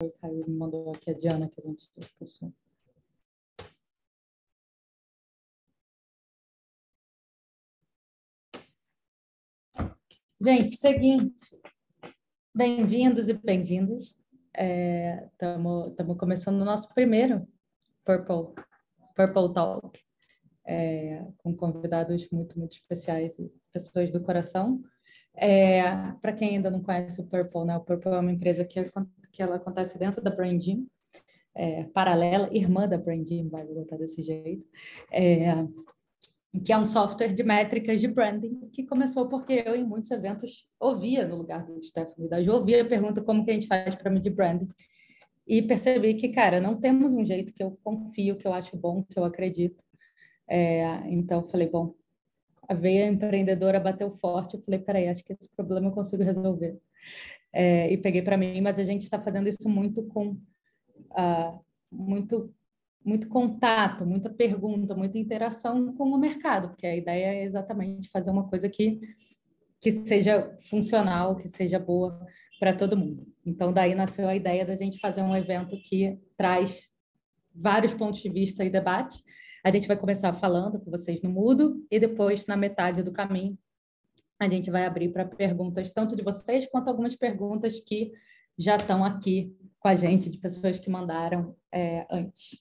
O Caio me mandou aqui a Diana, que a gente expulsou. Gente, seguinte, bem-vindos e bem-vindas. Estamos começando o nosso primeiro Purple Talk, com convidados muito, muito especiais e pessoas do coração. Para quem ainda não conhece o Purple, né? O Purple é uma empresa que ela acontece dentro da Brandin, paralela, irmã da Brandin, vai botar desse jeito, que é um software de métricas de branding, que começou porque eu, em muitos eventos, ouvia, no lugar do Stefano e da Ju, ouvia a pergunta como que a gente faz para medir branding, e percebi que, cara, não temos um jeito que eu confio, que eu acho bom, que eu acredito. Então, eu falei, bom, a veia empreendedora bateu forte, eu falei, peraí, acho que esse problema eu consigo resolver. E peguei para mim, mas a gente está fazendo isso muito com muito contato, muita pergunta, muita interação com o mercado, porque a ideia é exatamente fazer uma coisa que seja funcional, que seja boa para todo mundo. Então, daí nasceu a ideia da gente fazer um evento que traz vários pontos de vista e debate. A gente vai começar falando com vocês no Mudo e depois, na metade do caminho, a gente vai abrir para perguntas tanto de vocês quanto algumas perguntas que já estão aqui com a gente, de pessoas que mandaram antes.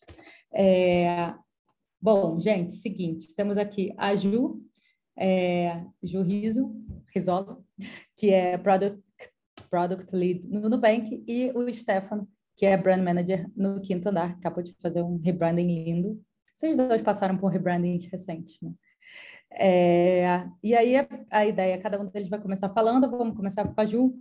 Bom, gente, seguinte, temos aqui a Ju Risola, que é Product Lead no Nubank, e o Stefano, que é Brand Manager no Quinto Andar, acabou de fazer um rebranding lindo. Vocês dois passaram por rebranding recentes, né? E aí a ideia, cada um deles vai começar falando, vamos começar com a Ju,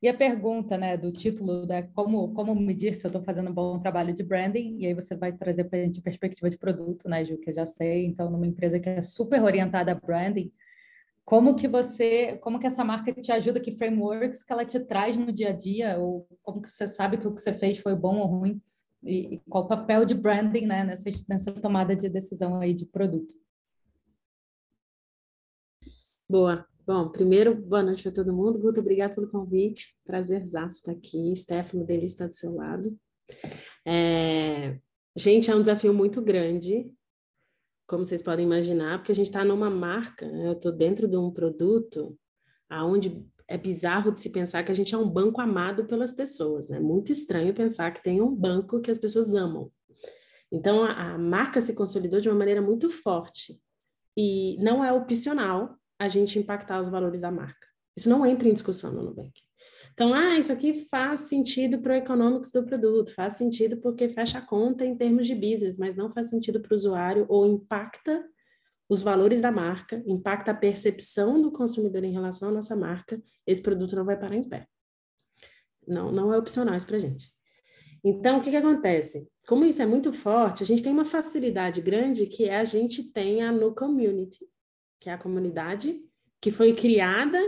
e a pergunta, né, do título, né, como medir se eu estou fazendo um bom trabalho de branding, e aí você vai trazer para a gente perspectiva de produto, né, Ju, que eu já sei. Então, numa empresa que é super orientada a branding, como que essa marca te ajuda, que frameworks que ela te traz no dia a dia, ou como que você sabe que o que você fez foi bom ou ruim, e qual o papel de branding, né, nessa tomada de decisão aí de produto. Boa. Bom, primeiro, boa noite para todo mundo. Guto, obrigado pelo convite. Prazerzaço estar aqui. Stefano, delícia estar do seu lado. Gente, é um desafio muito grande, como vocês podem imaginar, porque a gente está numa marca, né? Eu estou dentro de um produto onde é bizarro de se pensar que a gente é um banco amado pelas pessoas, né? Muito estranho pensar que tem um banco que as pessoas amam. Então, a marca se consolidou de uma maneira muito forte. E não é opcional a gente impactar os valores da marca. Isso não entra em discussão no Nubank. Então, isso aqui faz sentido para o economics do produto, faz sentido porque fecha a conta em termos de business, mas não faz sentido para o usuário ou impacta os valores da marca, impacta a percepção do consumidor em relação à nossa marca, esse produto não vai parar em pé. Não é opcional isso para a gente. Então, o que acontece? Como isso é muito forte, a gente tem uma facilidade grande que a gente tenha no community, que é a comunidade que foi criada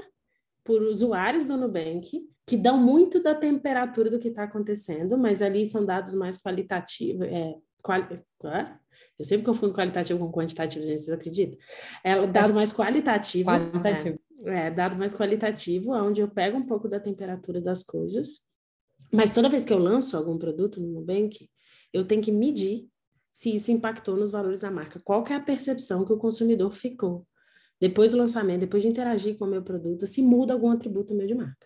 por usuários do Nubank, que dão muito da temperatura do que está acontecendo, mas ali são dados mais qualitativos. Eu sempre confundo qualitativo com quantitativo, gente, vocês acreditam? Dado mais qualitativo. Dado mais qualitativo, onde eu pego um pouco da temperatura das coisas. Mas toda vez que eu lanço algum produto no Nubank, eu tenho que medir se isso impactou nos valores da marca. Qual que é a percepção que o consumidor ficou depois do lançamento, depois de interagir com o meu produto, se muda algum atributo meu de marca.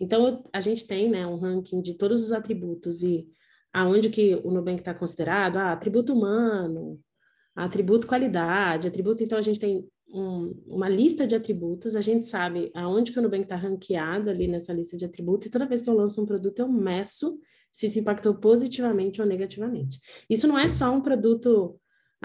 Então, a gente tem, né, um ranking de todos os atributos e aonde que o Nubank está considerado, atributo humano, atributo qualidade, atributo... Então, a gente tem uma lista de atributos, a gente sabe aonde que o Nubank está ranqueado ali nessa lista de atributos, e toda vez que eu lanço um produto, eu meço se isso impactou positivamente ou negativamente. Isso não é só um produto...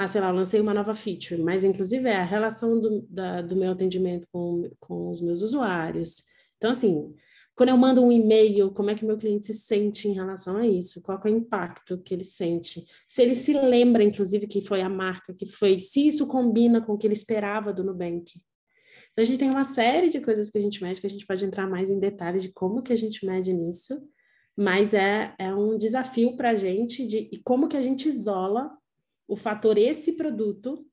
sei lá, eu lancei uma nova feature, mas inclusive é a relação do meu atendimento com os meus usuários. Então, assim, quando eu mando um e-mail, como é que o meu cliente se sente em relação a isso? Qual é o impacto que ele sente? Se ele se lembra, inclusive, que foi a marca que foi, se isso combina com o que ele esperava do Nubank. Então, a gente tem uma série de coisas que a gente mede, que a gente pode entrar mais em detalhes de como que a gente mede nisso, mas é um desafio para a gente e como que a gente isola o fator esse produto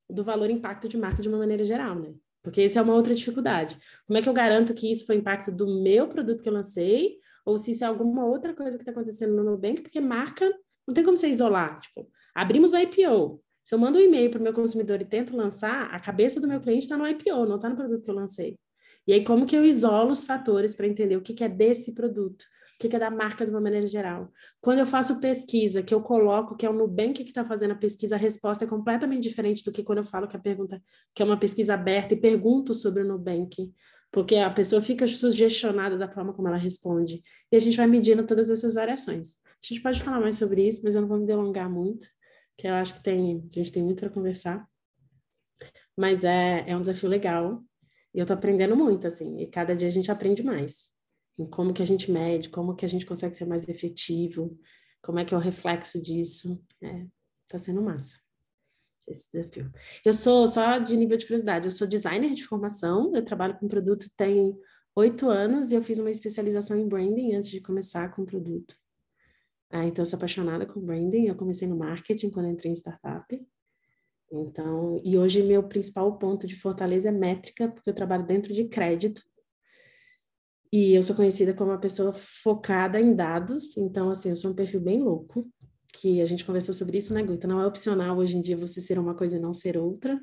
do valor impacto de marca de uma maneira geral, né? Porque essa é uma outra dificuldade. Como é que eu garanto que isso foi impacto do meu produto que eu lancei ou se isso é alguma outra coisa que está acontecendo no Nubank, porque marca não tem como você isolar. Tipo, abrimos o IPO. Se eu mando um e-mail para o meu consumidor e tento lançar, a cabeça do meu cliente está no IPO, não está no produto que eu lancei. E aí, como que eu isolo os fatores para entender o que é desse produto? O que é da marca de uma maneira geral? Quando eu faço pesquisa, que eu coloco que é o Nubank que está fazendo a pesquisa, a resposta é completamente diferente do que quando eu falo que a pergunta que é uma pesquisa aberta e pergunto sobre o Nubank, porque a pessoa fica sugestionada da forma como ela responde. E a gente vai medindo todas essas variações. A gente pode falar mais sobre isso, mas eu não vou me delongar muito, que eu acho que a gente tem muito para conversar. Mas é um desafio legal. E eu tô aprendendo muito, assim, e cada dia a gente aprende mais. Em como que a gente mede, como que a gente consegue ser mais efetivo, como é que é o reflexo disso. Tá sendo massa esse desafio. Eu sou, só de nível de curiosidade, eu sou designer de formação, eu trabalho com produto tem 8 anos e eu fiz uma especialização em branding antes de começar com o produto. Então, eu sou apaixonada com branding, eu comecei no marketing quando entrei em startup. Então, e hoje meu principal ponto de fortaleza é métrica, porque eu trabalho dentro de crédito. E eu sou conhecida como uma pessoa focada em dados, então, assim, eu sou um perfil bem louco, que a gente conversou sobre isso, né, Guta? Não é opcional hoje em dia você ser uma coisa e não ser outra.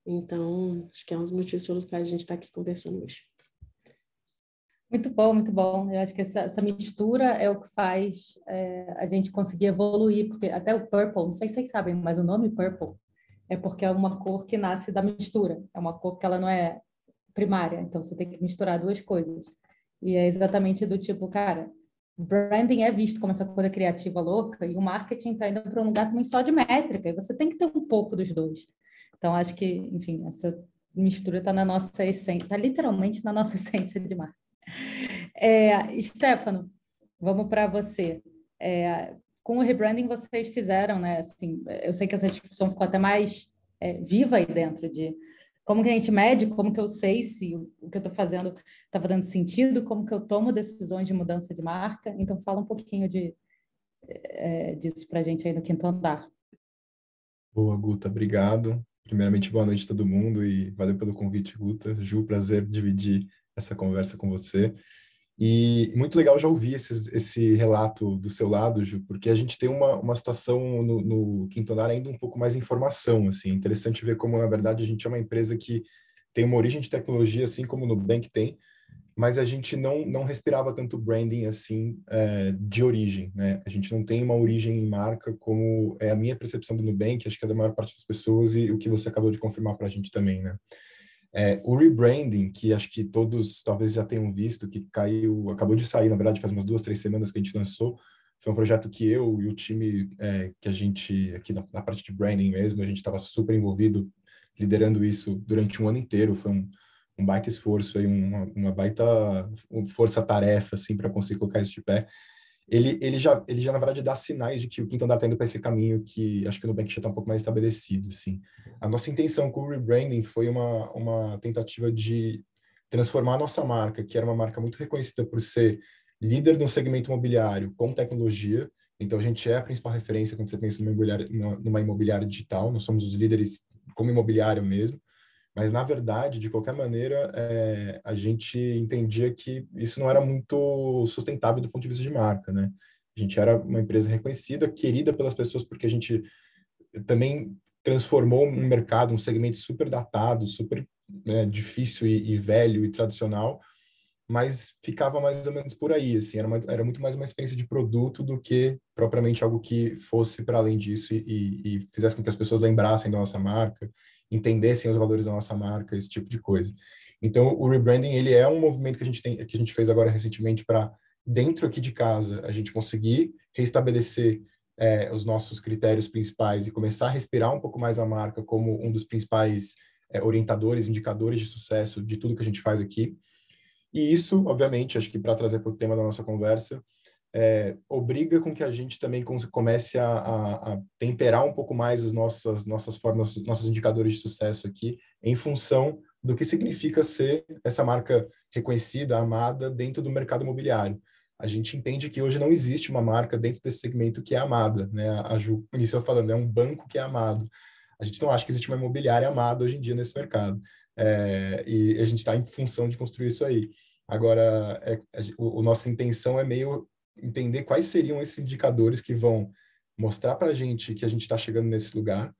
Então, acho que é um dos motivos pelos quais a gente está aqui conversando hoje. Muito bom, muito bom. Eu acho que essa mistura é o que faz a gente conseguir evoluir, porque até o purple, não sei se vocês sabem, mas o nome purple é porque é uma cor que nasce da mistura. É uma cor que ela não é primária, então você tem que misturar duas coisas. E é exatamente do tipo, cara, branding é visto como essa coisa criativa louca e o marketing está indo para um lugar também só de métrica, e você tem que ter um pouco dos dois. Então, acho que, enfim, essa mistura está na nossa essência, está literalmente na nossa essência de marketing. Stefano, vamos para você. Com o rebranding vocês fizeram, né? Assim, eu sei que essa discussão ficou até mais viva aí dentro de como que a gente mede, como que eu sei se o que eu estou fazendo estava dando sentido, como que eu tomo decisões de mudança de marca. Então, fala um pouquinho disso para a gente aí no quinto andar. Boa, Guta, obrigado. Primeiramente, boa noite a todo mundo e valeu pelo convite, Guta. Ju, prazer dividir essa conversa com você. E muito legal já ouvir esse relato do seu lado, Ju, porque a gente tem uma situação no quinto andar ainda um pouco mais informação, assim. Interessante ver como, na verdade, a gente é uma empresa que tem uma origem de tecnologia, assim como o Nubank tem, mas a gente não respirava tanto branding assim de origem, né? A gente não tem uma origem em marca como é a minha percepção do Nubank, acho que é da maior parte das pessoas e o que você acabou de confirmar para a gente também, né? O rebranding, que acho que todos talvez já tenham visto, que acabou de sair, na verdade, faz umas 2, 3 semanas que a gente lançou, foi um projeto que eu e o time que a gente, aqui na parte de branding mesmo, a gente estava super envolvido, liderando isso durante um ano inteiro, foi um baita esforço, aí, uma baita força-tarefa, assim, para conseguir colocar isso de pé. Ele já, na verdade, dá sinais de que o quinto andar está indo para esse caminho que acho que o Nubank já está um pouco mais estabelecido, assim. A nossa intenção com o rebranding foi uma tentativa de transformar a nossa marca, que era uma marca muito reconhecida por ser líder no segmento imobiliário com tecnologia. Então, a gente é a principal referência quando você pensa numa imobiliária digital. Nós somos os líderes como imobiliário mesmo. Mas, na verdade, de qualquer maneira, a gente entendia que isso não era muito sustentável do ponto de vista de marca, né? A gente era uma empresa reconhecida, querida pelas pessoas, porque a gente também transformou um mercado, um segmento super datado, super difícil e velho e tradicional, mas ficava mais ou menos por aí, assim, era muito mais uma experiência de produto do que propriamente algo que fosse para além disso e fizesse com que as pessoas lembrassem da nossa marca, entendessem os valores da nossa marca, esse tipo de coisa. Então, o rebranding, ele é um movimento que a gente fez agora recentemente para, dentro aqui de casa, a gente conseguir restabelecer os nossos critérios principais e começar a respirar um pouco mais a marca como um dos principais orientadores, indicadores de sucesso de tudo que a gente faz aqui. E isso, obviamente, acho que para trazer para o tema da nossa conversa, obriga com que a gente também comece a temperar um pouco mais as nossas formas, nossos indicadores de sucesso aqui, em função do que significa ser essa marca reconhecida, amada dentro do mercado imobiliário. A gente entende que hoje não existe uma marca dentro desse segmento que é amada, né? A Ju iniciou falando, é um banco que é amado. A gente não acha que existe uma imobiliária amada hoje em dia nesse mercado. E a gente está em função de construir isso aí. Agora, nossa intenção é meio entender quais seriam esses indicadores que vão mostrar para a gente que a gente está chegando nesse lugar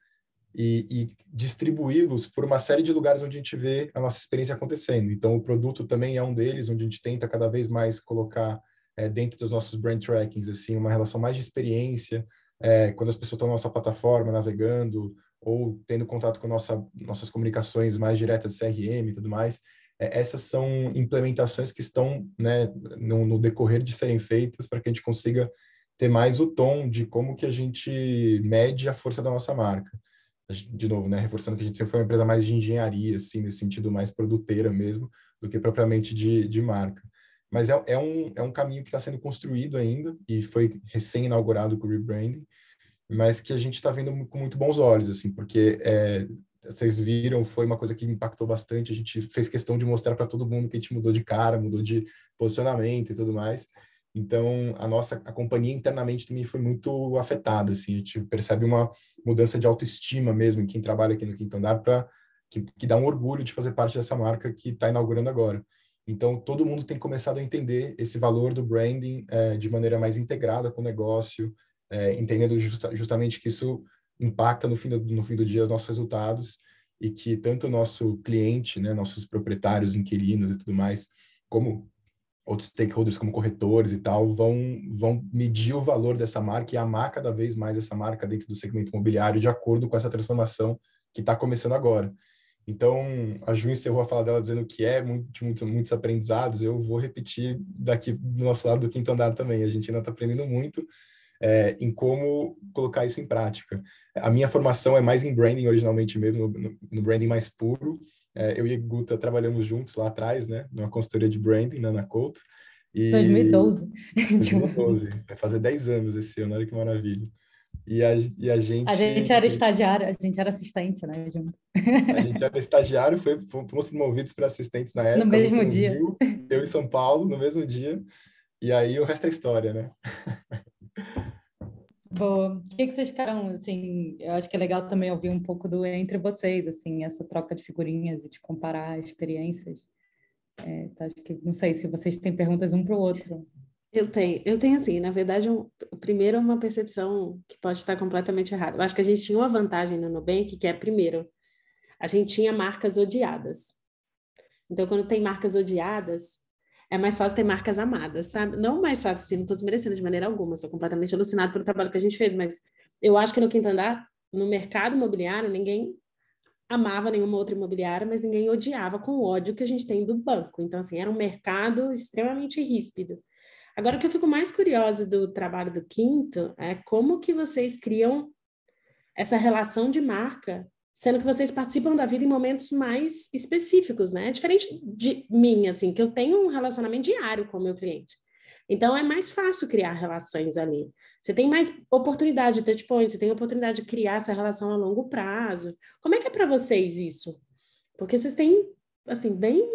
e distribuí-los por uma série de lugares onde a gente vê a nossa experiência acontecendo. Então, o produto também é um deles, onde a gente tenta cada vez mais colocar dentro dos nossos brand trackings, assim, uma relação mais de experiência, quando as pessoas estão na nossa plataforma, navegando, ou tendo contato com nossas comunicações mais diretas de CRM e tudo mais. Essas são implementações que estão, né, no decorrer de serem feitas para que a gente consiga ter mais o tom de como que a gente mede a força da nossa marca. De novo, né, reforçando que a gente sempre foi uma empresa mais de engenharia, assim, nesse sentido mais produteira mesmo, do que propriamente de marca. Mas é um caminho que está sendo construído ainda, e foi recém-inaugurado com o rebranding, mas que a gente está vendo com muito bons olhos, assim, porque vocês viram, foi uma coisa que impactou bastante, a gente fez questão de mostrar para todo mundo que a gente mudou de cara, mudou de posicionamento e tudo mais. Então, a companhia internamente também foi muito afetada, assim, a gente percebe uma mudança de autoestima mesmo em quem trabalha aqui no Quinto Andar, que dá um orgulho de fazer parte dessa marca que está inaugurando agora. Então, todo mundo tem começado a entender esse valor do branding de maneira mais integrada com o negócio, entendendo justamente que isso impacta no fim do dia os nossos resultados e que tanto o nosso cliente, né, nossos proprietários, inquilinos e tudo mais, como outros stakeholders como corretores e tal, vão medir o valor dessa marca e amar cada vez mais essa marca dentro do segmento imobiliário de acordo com essa transformação que está começando agora. Então, a Ju encerrou a fala dela dizendo que muitos aprendizados, eu vou repetir daqui do nosso lado do Quinto Andar também, a gente ainda está aprendendo muito em como colocar isso em prática. A minha formação é mais em branding originalmente mesmo, no branding mais puro. Eu e a Guta trabalhamos juntos lá atrás, né, numa consultoria de branding, na Couto. 2012. 2012, vai fazer 10 anos esse ano, olha que maravilha. E a A gente... gente era estagiário, a gente era assistente, né, junto. A gente era estagiário, fomos promovidos para assistentes na No época, mesmo Guta no dia. Rio, eu em São Paulo, no mesmo dia. E aí o resto é história, né? Boa. O que vocês ficaram, assim, eu acho que é legal também ouvir um pouco do entre vocês, assim, essa troca de figurinhas e de comparar experiências. Então, acho que, não sei se vocês têm perguntas um para o outro. Eu tenho assim, na verdade, o primeiro é uma percepção que pode estar completamente errada. Eu acho que a gente tinha uma vantagem no Nubank, que é, primeiro, a gente tinha marcas odiadas. Então, quando tem marcas odiadas, é mais fácil ter marcas amadas, sabe? Não mais fácil, assim, não estou desmerecendo de maneira alguma, sou completamente alucinado pelo trabalho que a gente fez, mas eu acho que no Quinto Andar, no mercado imobiliário, ninguém amava nenhuma outra imobiliária, mas ninguém odiava com o ódio que a gente tem do banco. Então, assim, era um mercado extremamente ríspido. Agora, o que eu fico mais curiosa do trabalho do Quinto é como que vocês criam essa relação de marca, sendo que vocês participam da vida em momentos mais específicos, né? É diferente de mim, assim, que eu tenho um relacionamento diário com o meu cliente. Então, é mais fácil criar relações ali. Você tem mais oportunidade de touch point, você tem oportunidade de criar essa relação a longo prazo. Como é que é para vocês isso? Porque vocês têm, assim, bem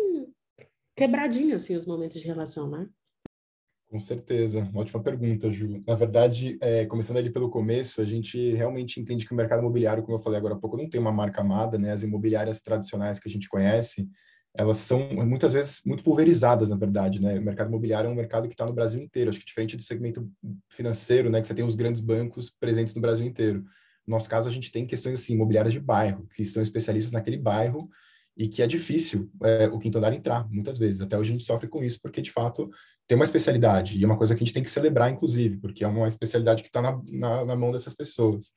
quebradinho, assim, os momentos de relação, né? Com certeza, uma ótima pergunta, Ju. Na verdade, começando ali pelo começo, a gente realmente entende que o mercado imobiliário, como eu falei agora há pouco, não tem uma marca amada, né? As imobiliárias tradicionais que a gente conhece, elas são muitas vezes muito pulverizadas, na verdade, né? O mercado imobiliário é um mercado que está no Brasil inteiro, acho que diferente do segmento financeiro, né? Que você tem os grandes bancos presentes no Brasil inteiro. No nosso caso, a gente tem questões assim, imobiliárias de bairro, que são especialistas naquele bairro e que é difícil o Quinto Andar entrar, muitas vezes. Até hoje a gente sofre com isso, porque, de fato, tem uma especialidade, e é uma coisa que a gente tem que celebrar, inclusive, porque é uma especialidade que está na mão dessas pessoas.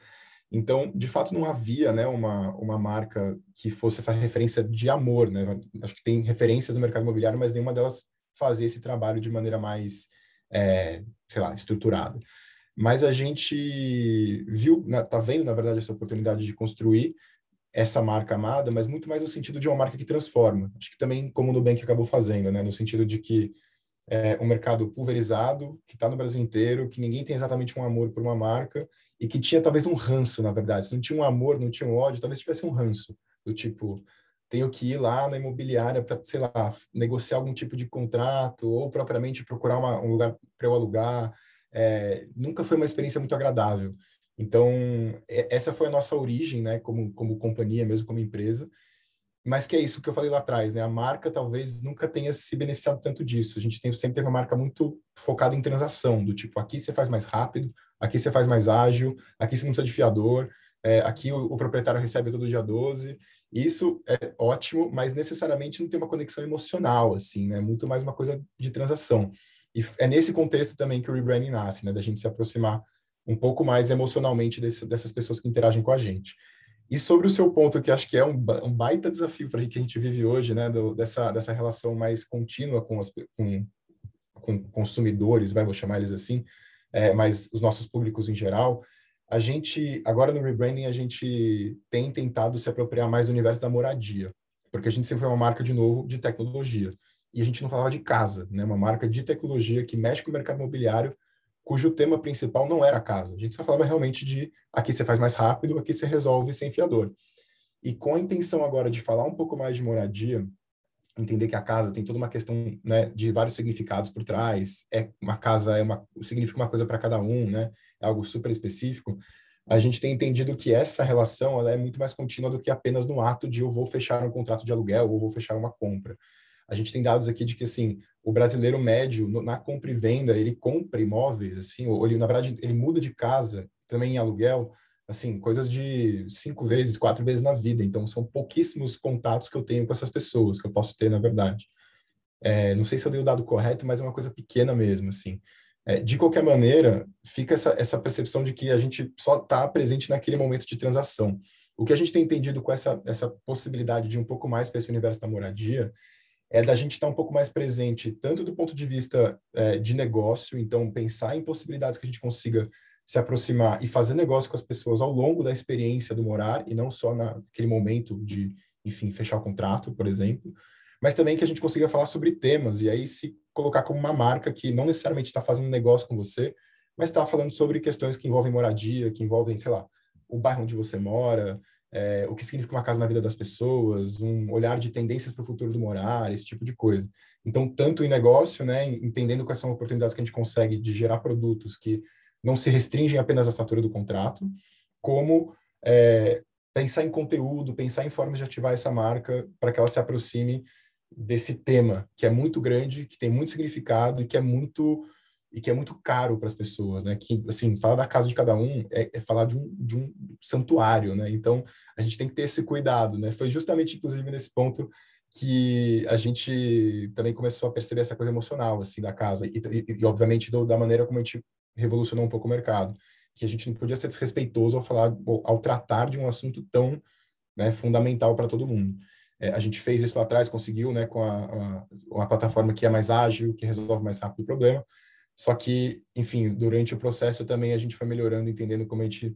Então, de fato, não havia, né, uma marca que fosse essa referência de amor, né? Acho que tem referências no mercado imobiliário, mas nenhuma delas fazia esse trabalho de maneira mais, sei lá, estruturada. Mas a gente viu, tá vendo, na verdade, essa oportunidade de construir essa marca amada, mas muito mais no sentido de uma marca que transforma. Acho que também como o Nubank acabou fazendo, né? No sentido de que um mercado pulverizado, que está no Brasil inteiro, que ninguém tem exatamente um amor por uma marca e que tinha talvez um ranço, na verdade. Se não tinha um amor, não tinha um ódio, talvez tivesse um ranço, do tipo, tenho que ir lá na imobiliária para, sei lá, negociar algum tipo de contrato ou propriamente procurar um lugar para eu alugar. Nunca foi uma experiência muito agradável. Então, essa foi a nossa origem, né, como companhia, mesmo como empresa. mas que é isso que eu falei lá atrás, né? A marca talvez nunca tenha se beneficiado tanto disso. A gente sempre teve uma marca muito focada em transação, do tipo, aqui você faz mais rápido, aqui você faz mais ágil, aqui você não precisa de fiador, aqui o proprietário recebe todo dia 12. Isso é ótimo, mas necessariamente não tem uma conexão emocional, assim, né? Muito mais uma coisa de transação. E é nesse contexto também que o rebranding nasce, né? Da gente se aproximar um pouco mais emocionalmente dessas pessoas que interagem com a gente. E sobre o seu ponto, que acho que é um baita desafio para a gente que a gente vive hoje, né, dessa relação mais contínua com consumidores, vou chamar eles assim, mas os nossos públicos em geral, a gente, agora no rebranding, a gente tem tentado se apropriar mais do universo da moradia, porque a gente sempre foi uma marca, de novo, de tecnologia. E a gente não falava de casa, né, uma marca de tecnologia que mexe com o mercado imobiliário, cujo tema principal não era a casa. A gente só falava realmente de aqui você faz mais rápido, aqui você resolve sem fiador. E com a intenção agora de falar um pouco mais de moradia, entender que a casa tem toda uma questão, né, de vários significados por trás, uma casa significa uma coisa para cada um, né, é algo super específico. A gente tem entendido que essa relação ela é muito mais contínua do que apenas no ato de eu vou fechar um contrato de aluguel ou vou fechar uma compra. A gente tem dados aqui de que, assim, o brasileiro médio, na compra e venda, ele compra imóveis, assim, ou ele, na verdade, ele muda de casa, também em aluguel, assim, coisas de 5 vezes, 4 vezes na vida. Então, são pouquíssimos contatos que eu tenho com essas pessoas, que eu posso ter, na verdade. Não sei se eu dei o dado correto, mas é uma coisa pequena mesmo, assim. De qualquer maneira, fica essa percepção de que a gente só está presente naquele momento de transação. O que a gente tem entendido com essa possibilidade de um pouco mais para esse universo da moradia é da gente estar um pouco mais presente, tanto do ponto de vista de negócio, então pensar em possibilidades que a gente consiga se aproximar e fazer negócio com as pessoas ao longo da experiência do morar, e não só naquele momento de, enfim, fechar o contrato, por exemplo, mas também que a gente consiga falar sobre temas, e aí se colocar como uma marca que não necessariamente está fazendo negócio com você, mas está falando sobre questões que envolvem moradia, que envolvem, sei lá, o bairro onde você mora, o que significa uma casa na vida das pessoas, um olhar de tendências para o futuro do morar, esse tipo de coisa. Então, tanto em negócio, né, entendendo quais são as oportunidades que a gente consegue de gerar produtos que não se restringem apenas à assinatura do contrato, como pensar em conteúdo, pensar em formas de ativar essa marca para que ela se aproxime desse tema, que é muito grande, que tem muito significado e que é muito caro para as pessoas, né? Que, assim, falar da casa de cada um é falar de um santuário, né? Então, a gente tem que ter esse cuidado, né? Foi justamente, inclusive, nesse ponto que a gente também começou a perceber essa coisa emocional, assim, da casa. E obviamente, da maneira como a gente revolucionou um pouco o mercado. Que a gente não podia ser desrespeitoso ao tratar de um assunto tão, né, fundamental para todo mundo. A gente fez isso lá atrás, conseguiu, né, com uma plataforma que é mais ágil, que resolve mais rápido o problema. Só que, enfim, durante o processo também a gente foi melhorando, entendendo como a gente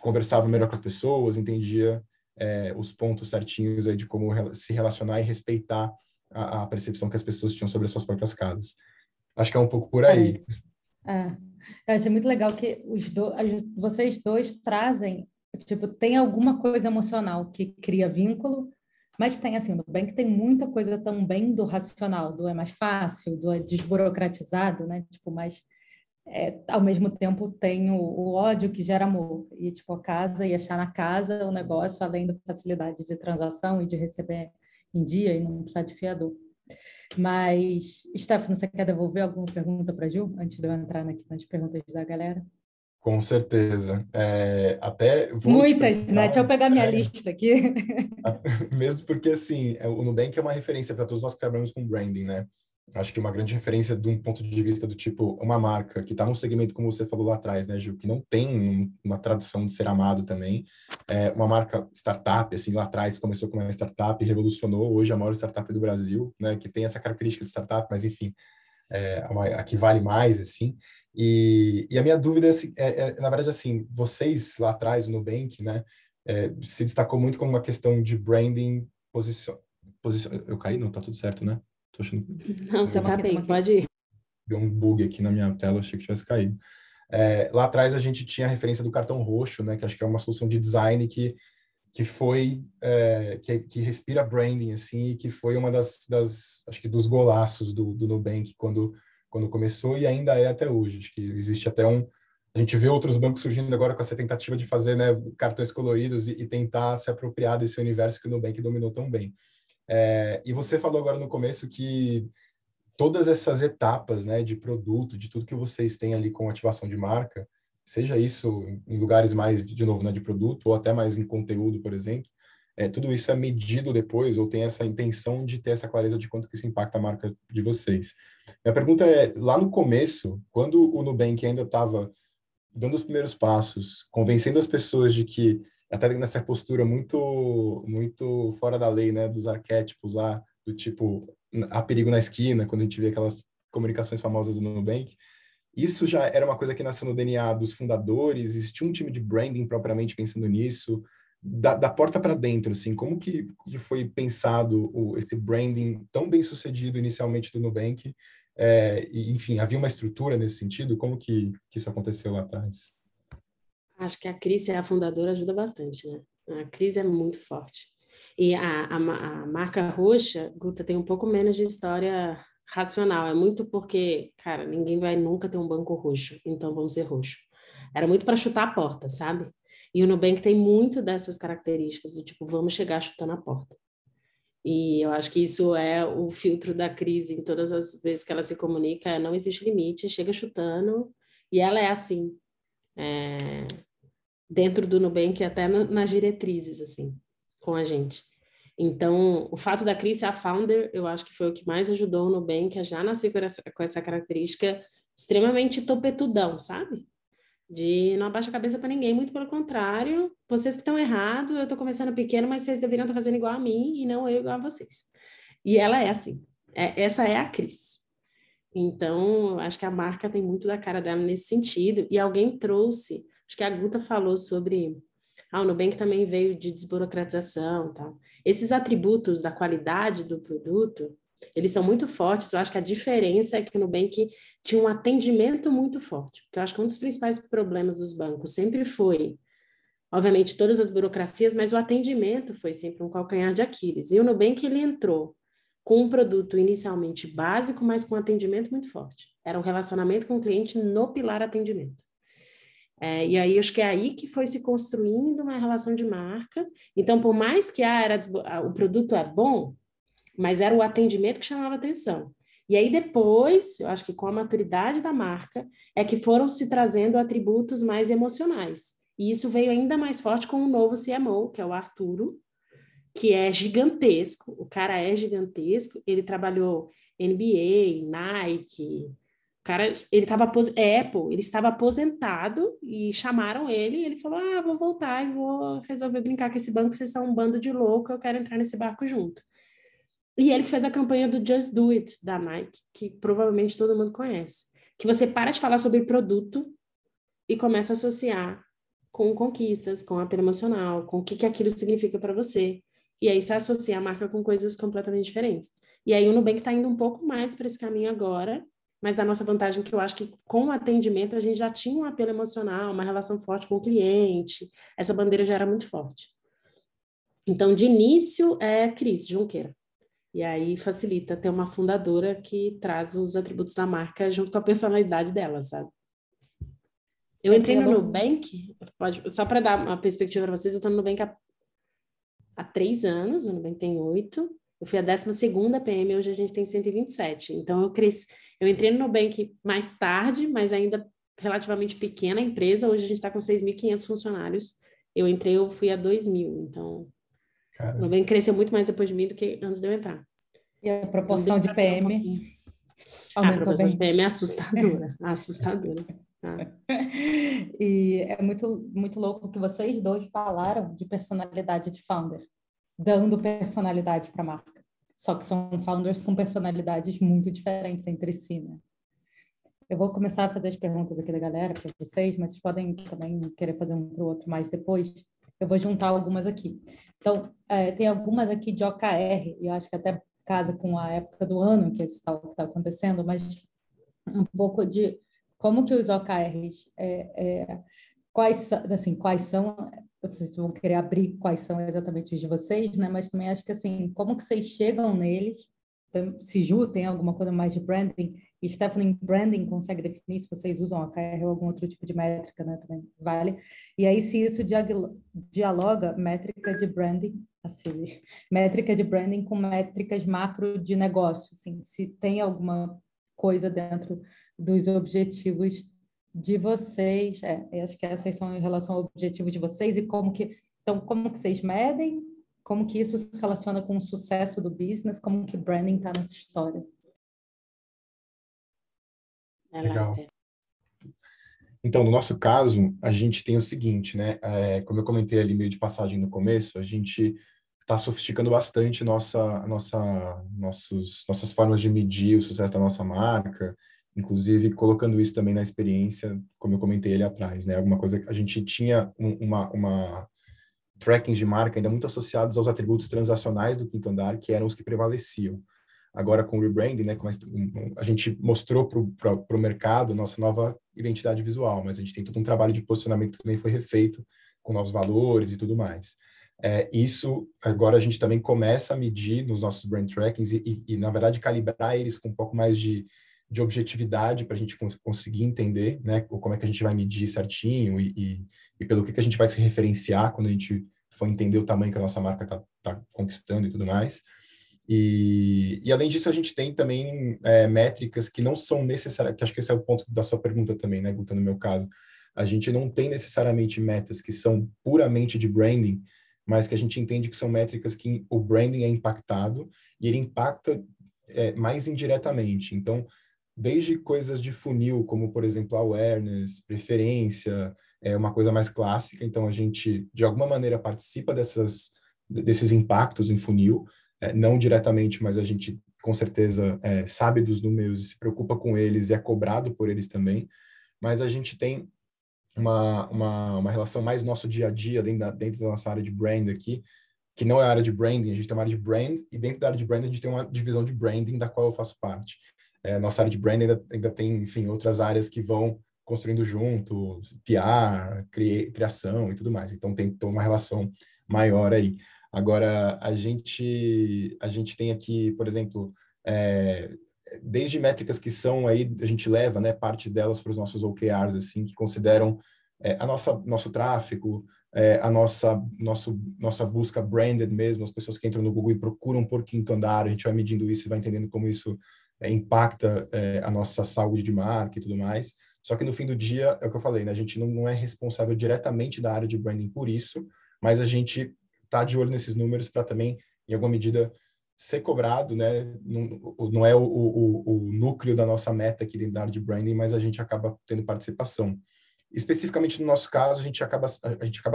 conversava melhor com as pessoas, entendia os pontos certinhos aí de como se relacionar e respeitar a percepção que as pessoas tinham sobre as suas próprias casas. Acho que é um pouco por É aí. isso. Eu achei muito legal que vocês dois trazem, tipo, tem alguma coisa emocional que cria vínculo, mas tem, assim, no Nubank tem muita coisa também do racional, do é mais fácil, do é desburocratizado, né? Tipo, mas ao mesmo tempo tem o ódio que gera amor. E, tipo, a casa e achar na casa o negócio, além da facilidade de transação e de receber em dia e não precisar de fiador. Mas, Stefano, você quer devolver alguma pergunta para a Gil, antes de eu entrar aqui nas perguntas da galera? Com certeza. Até vou te Muitas, né? perguntar, Deixa eu pegar minha lista aqui. mesmo porque, assim, o Nubank é uma referência para todos nós que trabalhamos com branding, né? Acho que uma grande referência de um ponto de vista do tipo, uma marca que está num segmento, como você falou lá atrás, né, Gil, que não tem uma tradição de ser amado também. Uma marca startup, assim, lá atrás começou como uma startup e revolucionou, hoje é a maior startup do Brasil, né, que tem essa característica de startup, mas enfim, a que vale mais, assim. E a minha dúvida na verdade, assim, vocês lá atrás, o Nubank, né, se destacou muito como uma questão de branding, eu caí? Não, tá tudo certo, né? Tô achando Não, você tá bem, pode ir. deu um bug aqui na minha tela, achei que tivesse caído. Lá atrás a gente tinha a referência do cartão roxo, né, que acho que é uma solução de design que foi que respira branding, assim, e que foi uma das acho que dos golaços do Nubank quando começou e ainda é até hoje. Acho que existe até a gente vê outros bancos surgindo agora com essa tentativa de fazer, né, cartões coloridos e tentar se apropriar desse universo que o Nubank dominou tão bem. E você falou agora no começo que todas essas etapas, né, de produto, de tudo que vocês têm ali com ativação de marca, seja isso em lugares mais, de novo, né, de produto, ou até mais em conteúdo, por exemplo, tudo isso é medido depois, ou tem essa intenção de ter essa clareza de quanto que isso impacta a marca de vocês. Minha pergunta é, lá no começo, quando o Nubank ainda estava dando os primeiros passos, convencendo as pessoas de que, até nessa postura muito fora da lei, né, dos arquétipos lá, do tipo, há perigo na esquina, quando a gente vê aquelas comunicações famosas do Nubank, isso já era uma coisa que nasceu no DNA dos fundadores, existia um time de branding propriamente pensando nisso, da porta para dentro, assim, como que foi pensado esse branding tão bem sucedido inicialmente do Nubank? E, enfim, havia uma estrutura nesse sentido? Como que isso aconteceu lá atrás? Acho que a Cris, a fundadora, ajuda bastante, né? A Cris é muito forte. E a marca roxa, Guta, tem um pouco menos de história racional. É muito porque, cara, ninguém vai nunca ter um banco roxo, então vamos ser roxo. Era muito para chutar a porta, sabe? E o Nubank tem muito dessas características, do tipo, vamos chegar chutando a porta. E eu acho que isso é o filtro da crise em todas as vezes que ela se comunica, não existe limite, chega chutando, e ela é assim, dentro do Nubank, até nas diretrizes, assim, com a gente. Então, o fato da Cris ser a founder, eu acho que foi o que mais ajudou o Nubank a já nascer com essa característica extremamente topetudão, sabe? De não abaixar a cabeça para ninguém, muito pelo contrário, vocês que estão errados, eu estou começando pequeno, mas vocês deveriam estar fazendo igual a mim e não eu igual a vocês. E ela é assim, essa é a Cris. Então, acho que a marca tem muito da cara dela nesse sentido, e alguém trouxe, acho que a Guta falou sobre, o Nubank também veio de desburocratização, tal. Esses atributos da qualidade do produto, eles são muito fortes. Eu acho que a diferença é que o Nubank tinha um atendimento muito forte, porque eu acho que um dos principais problemas dos bancos sempre foi, obviamente, todas as burocracias, mas o atendimento foi sempre um calcanhar de Aquiles. E o Nubank, ele entrou com um produto inicialmente básico, mas com atendimento muito forte. Era um relacionamento com o cliente no pilar atendimento. E aí, acho que é aí que foi se construindo uma relação de marca. Então, por mais que o produto é bom, mas era o atendimento que chamava atenção. E aí depois, eu acho que com a maturidade da marca, é que foram se trazendo atributos mais emocionais. E isso veio ainda mais forte com o novo CMO, que é o Arturo, que é gigantesco. O cara é gigantesco. Ele trabalhou NBA, Nike. O cara, ele estava Apple, ele estava aposentado e chamaram ele e ele falou: vou voltar e vou resolver brincar com esse banco, vocês são um bando de louco, eu quero entrar nesse barco junto. E ele que fez a campanha do Just Do It, da Nike, que provavelmente todo mundo conhece. Que você para de falar sobre produto e começa a associar com conquistas, com apelo emocional, com o que aquilo significa para você. E aí você associa a marca com coisas completamente diferentes. E aí o Nubank está indo um pouco mais para esse caminho agora, mas a nossa vantagem é que eu acho que com o atendimento a gente já tinha um apelo emocional, uma relação forte com o cliente, essa bandeira já era muito forte. Então, de início, é Cris Junqueira. E aí facilita ter uma fundadora que traz os atributos da marca junto com a personalidade dela, sabe? Eu entrei no Nubank, só para dar uma perspectiva para vocês, eu estou no Nubank há 3 anos, o Nubank tem 8, eu fui a 12ª PM, hoje a gente tem 127. Então eu entrei no Nubank mais tarde, mas ainda relativamente pequena a empresa, hoje a gente está com 6.500 funcionários, eu fui a 2.000, então o Nubank cresceu muito mais depois de mim do que antes de eu entrar. E a proporção de PM aumentou a proporção bem. de PM é assustadora, assustadora. E é muito, muito louco que vocês dois falaram de personalidade de founder, dando personalidade para a marca. Só que são founders com personalidades muito diferentes entre si, né? Eu vou começar a fazer as perguntas aqui da galera para vocês, mas vocês podem também querer fazer um para o outro mais depois. Eu vou juntar algumas aqui. Então, tem algumas aqui de OKR, e eu acho que até casa com a época do ano que está acontecendo, mas um pouco de como que os OKRs, quais são, vocês vão querer abrir quais são exatamente os de vocês, né? Mas também acho que assim, como que vocês chegam neles, se Ju tem alguma coisa mais de branding, E Stephanie, em branding, consegue definir se vocês usam OKR ou algum outro tipo de métrica, né? Também vale. E aí, se isso dialoga métrica de branding, assim, métrica de branding com métricas macro de negócio, assim, se tem alguma coisa dentro dos objetivos de vocês, eu acho que essas são em relação ao objetivo de vocês e como que vocês medem, como que isso se relaciona com o sucesso do business, como que branding está nessa história. Legal. Então, no nosso caso, a gente tem o seguinte, né? Como eu comentei ali meio de passagem no começo, a gente está sofisticando bastante nossas formas de medir o sucesso da nossa marca, inclusive colocando isso também na experiência, como eu comentei ali atrás, né? Alguma coisa que a gente tinha uma trackings de marca ainda muito associados aos atributos transacionais do quinto andar, que eram os que prevaleciam. Agora, com o rebranding, né, a gente mostrou para o mercado nossa nova identidade visual, mas a gente tem todo um trabalho de posicionamento que também foi refeito com novos valores e tudo mais. Isso, agora a gente também começa a medir nos nossos brand trackings e na verdade, calibrar eles com um pouco mais de objetividade para a gente conseguir entender, né, como é que a gente vai medir certinho e pelo que a gente vai se referenciar quando a gente for entender o tamanho que a nossa marca está conquistando e tudo mais. E além disso, a gente tem também métricas que não são necessárias, que acho que esse é o ponto da sua pergunta também, né, Guta, no meu caso. A gente não tem necessariamente metas que são puramente de branding, mas que a gente entende que são métricas que o branding é impactado e ele impacta mais indiretamente. Então, desde coisas de funil, como, por exemplo, awareness, preferência, é uma coisa mais clássica. Então, a gente, de alguma maneira, participa desses impactos em funil, não diretamente, mas a gente, com certeza, sabe dos números e se preocupa com eles e é cobrado por eles também. Mas a gente tem uma relação mais nosso dia a dia dentro da nossa área de brand aqui, que não é a área de branding, a gente tem uma área de brand, e dentro da área de branding a gente tem uma divisão de branding da qual eu faço parte. Nossa área de branding ainda tem, enfim, outras áreas que vão construindo junto, PR, criação e tudo mais. Então, tem uma relação maior aí. Agora, a gente tem aqui, por exemplo, desde métricas que são aí, a gente leva, né, partes delas para os nossos OKRs, assim, que consideram nosso tráfego, a nossa busca branded mesmo, as pessoas que entram no Google e procuram por quinto andar, a gente vai medindo isso e vai entendendo como isso impacta a nossa saúde de marca e tudo mais. Só que no fim do dia, é o que eu falei, né? A gente não é responsável diretamente da área de branding por isso, mas a gente está de olho nesses números para também, em alguma medida, ser cobrado, né? Não é o núcleo da nossa meta aqui dentro da área de branding, mas a gente acaba tendo participação. Especificamente no nosso caso, a gente acaba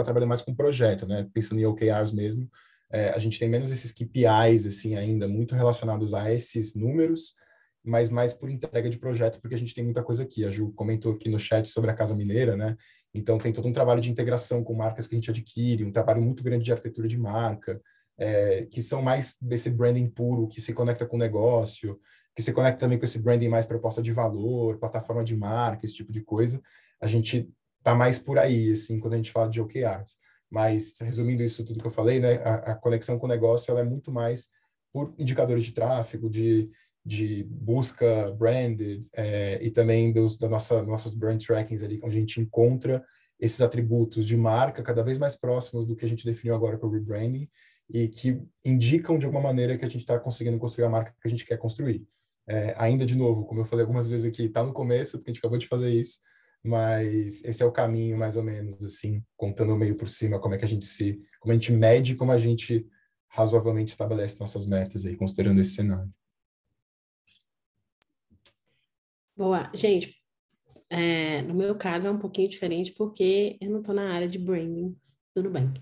trabalhando mais com projeto, né? Pensando em OKRs mesmo. A gente tem menos esses KPIs, assim, ainda muito relacionados a esses números, mas mais por entrega de projeto, porque a gente tem muita coisa aqui. A Ju comentou aqui no chat sobre a Casa Mineira, né? Então, tem todo um trabalho de integração com marcas que a gente adquire, um trabalho muito grande de arquitetura de marca, que são mais desse branding puro, que se conecta com o negócio, que se conecta também com esse branding mais proposta de valor, plataforma de marca, esse tipo de coisa. A gente tá mais por aí, assim, quando a gente fala de OKRs. Mas, resumindo isso tudo que eu falei, né, a conexão com o negócio, ela é muito mais por indicadores de tráfego, de busca branded, e também nossos brand trackings ali, onde a gente encontra esses atributos de marca cada vez mais próximos do que a gente definiu agora para o rebranding e que indicam de alguma maneira que a gente está conseguindo construir a marca que a gente quer construir. Ainda de novo, como eu falei algumas vezes aqui, está no começo, porque a gente acabou de fazer isso, mas esse é o caminho, mais ou menos, assim, contando meio por cima como a gente mede, como a gente razoavelmente estabelece nossas metas aí, considerando esse cenário. Boa. Gente, no meu caso é um pouquinho diferente porque eu não estou na área de branding do Nubank.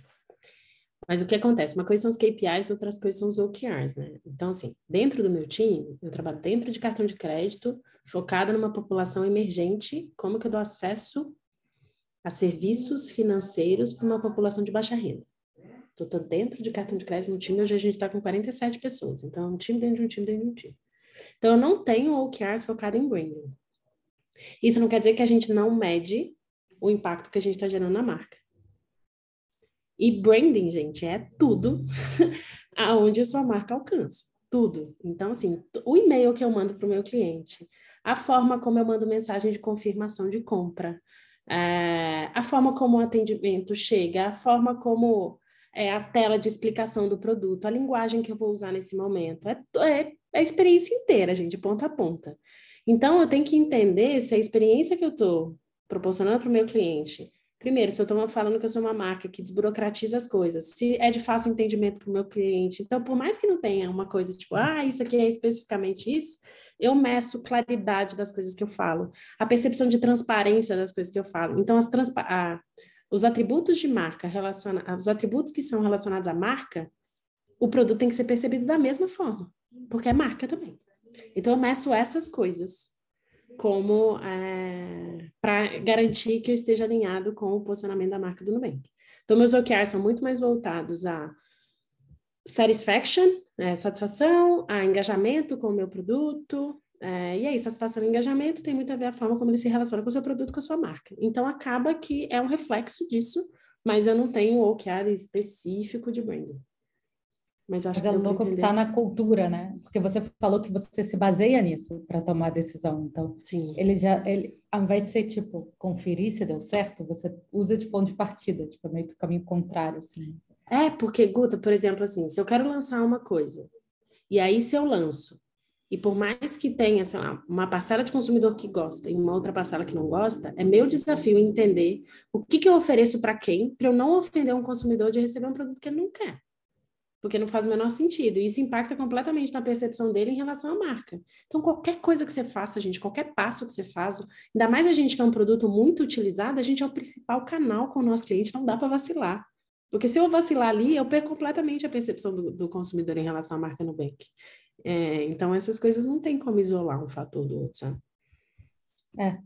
Mas o que acontece? Uma coisa são os KPIs, outras coisas são os OKRs, né? Então, assim, dentro do meu time, eu trabalho dentro de cartão de crédito, focada numa população emergente, como que eu dou acesso a serviços financeiros para uma população de baixa renda. Então, eu estou dentro de cartão de crédito no time, hoje a gente está com 47 pessoas. Então, é um time dentro de um time dentro de um time. Então, eu não tenho OKRs focado em branding. Isso não quer dizer que a gente não mede o impacto que a gente está gerando na marca. E branding, gente, é tudo aonde a sua marca alcança. Tudo. Então, assim, o e-mail que eu mando para o meu cliente, a forma como eu mando mensagem de confirmação de compra, a forma como o atendimento chega, a forma como a tela de explicação do produto, a linguagem que eu vou usar nesse momento. É a experiência inteira, gente, de ponta a ponta. Então, eu tenho que entender se a experiência que eu estou proporcionando para o meu cliente, primeiro, se eu estou falando que eu sou uma marca que desburocratiza as coisas, se é de fácil entendimento para o meu cliente. Então, por mais que não tenha uma coisa tipo, isso aqui é especificamente isso, eu meço claridade das coisas que eu falo, a percepção de transparência das coisas que eu falo. Então, os atributos de marca, os atributos que são relacionados à marca, o produto tem que ser percebido da mesma forma, porque é marca também. Então, eu meço essas coisas como para garantir que eu esteja alinhado com o posicionamento da marca do Nubank. Então, meus OKRs são muito mais voltados a satisfaction, satisfação, a engajamento com o meu produto, e aí, satisfação e engajamento tem muito a ver a forma como ele se relaciona com o seu produto, com a sua marca. Então, acaba que é um reflexo disso, mas eu não tenho um OKR específico de branding. Mas acho que é deu louco para que entender. está na cultura, né? Porque você falou que você se baseia nisso para tomar a decisão. Então, Sim. ele, ao invés de ser, tipo, conferir se deu certo, você usa de ponto de partida, tipo, meio que o caminho contrário, assim. Porque, Guta, por exemplo, assim, se eu quero lançar uma coisa, e aí se eu lanço, e por mais que tenha, sei lá, uma parcela de consumidor que gosta e uma outra parcela que não gosta, é meu desafio entender o que eu ofereço para quem, para eu não ofender um consumidor de receber um produto que ele não quer. Porque não faz o menor sentido. E isso impacta completamente na percepção dele em relação à marca. Então, qualquer coisa que você faça, gente, qualquer passo que você faz, ainda mais a gente que é um produto muito utilizado, a gente é o principal canal com o nosso cliente, não dá para vacilar. Porque se eu vacilar ali, eu perco completamente a percepção do consumidor em relação à marca Nubank. Então, essas coisas não tem como isolar um fator do outro, sabe?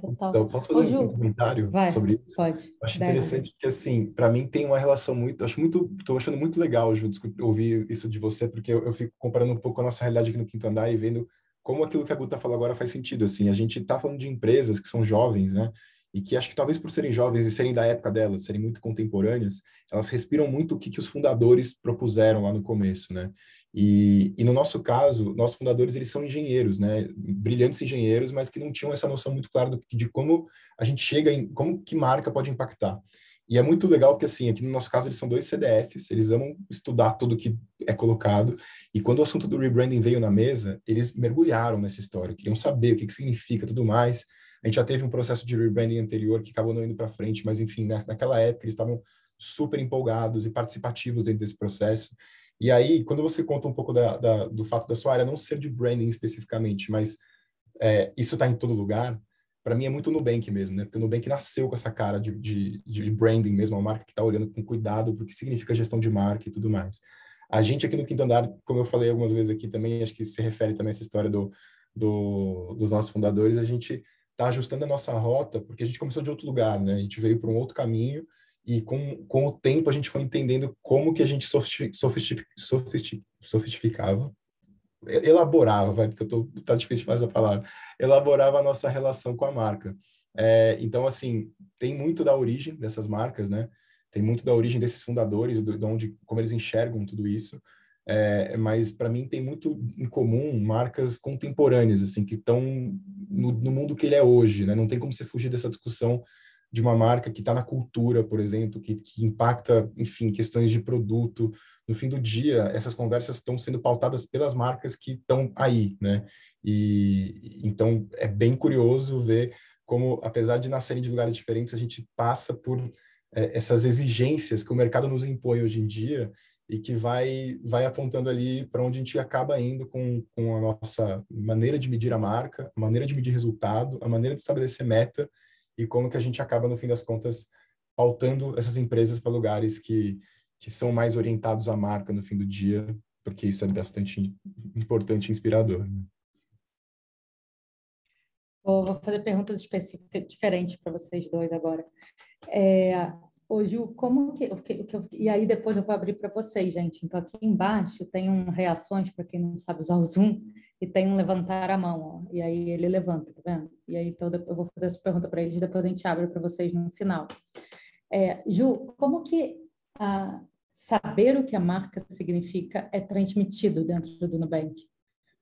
Total. Então, posso fazer Ô, um Ju, comentário vai, sobre isso? pode. Eu acho Deve. interessante que, assim, para mim tem uma relação estou achando muito legal, Ju, ouvir isso de você, porque eu fico comparando um pouco com a nossa realidade aqui no Quinto Andar e vendo como aquilo que a Guta falou agora faz sentido, assim. A gente está falando de empresas que são jovens, né? E que acho que talvez por serem jovens e serem da época delas, serem muito contemporâneas, elas respiram muito o que os fundadores propuseram lá no começo, né? E no nosso caso, nossos fundadores, eles são engenheiros, né? Brilhantes engenheiros, mas que não tinham essa noção muito clara de como a gente chega em como que marca pode impactar. E é muito legal porque, assim, aqui no nosso caso, eles são dois CDFs, eles amam estudar tudo que é colocado, e quando o assunto do rebranding veio na mesa, eles mergulharam nessa história, queriam saber o que significa tudo mais. A gente já teve um processo de rebranding anterior que acabou não indo para frente, mas, enfim, naquela época eles estavam super empolgados e participativos dentro desse processo. E aí, quando você conta um pouco do fato da sua área não ser de branding especificamente, mas isso está em todo lugar, para mim é muito Nubank mesmo, né? Porque o Nubank nasceu com essa cara de branding mesmo, uma marca que está olhando com cuidado para o que significa gestão de marca e tudo mais. A gente aqui no Quinto Andar, como eu falei algumas vezes aqui também, acho que se refere também a essa história dos nossos fundadores, a gente está ajustando a nossa rota, porque a gente começou de outro lugar, né? A gente veio para um outro caminho, e com o tempo a gente foi entendendo como que a gente sofisticava, elaborava, vai, porque tá difícil de fazer a palavra, elaborava a nossa relação com a marca. Então, assim, tem muito da origem dessas marcas, né? Tem muito da origem desses fundadores, de onde, como eles enxergam tudo isso. Mas para mim tem muito em comum marcas contemporâneas, assim, que estão no mundo que ele é hoje, né? Não tem como você fugir dessa discussão de uma marca que está na cultura, por exemplo, que impacta, enfim, questões de produto. No fim do dia, essas conversas estão sendo pautadas pelas marcas que estão aí, né? E então é bem curioso ver como, apesar de nascerem de lugares diferentes, a gente passa por essas exigências que o mercado nos impõe hoje em dia e que vai apontando ali para onde a gente acaba indo com a nossa maneira de medir a marca, a maneira de medir resultado, a maneira de estabelecer meta e como que a gente acaba, no fim das contas, pautando essas empresas para lugares que são mais orientados à marca no fim do dia, porque isso é bastante importante e inspirador, né? Vou fazer perguntas específicas, diferentes para vocês dois agora. Ô, Ju, como que... E aí depois eu vou abrir para vocês, gente. Então, aqui embaixo tem um reações, para quem não sabe usar o Zoom, e tem um levantar a mão, ó. E aí ele levanta, tá vendo? E aí então, eu vou fazer essa pergunta para eles e depois a gente abre para vocês no final. Ju, como que saber o que a marca significa é transmitido dentro do Nubank?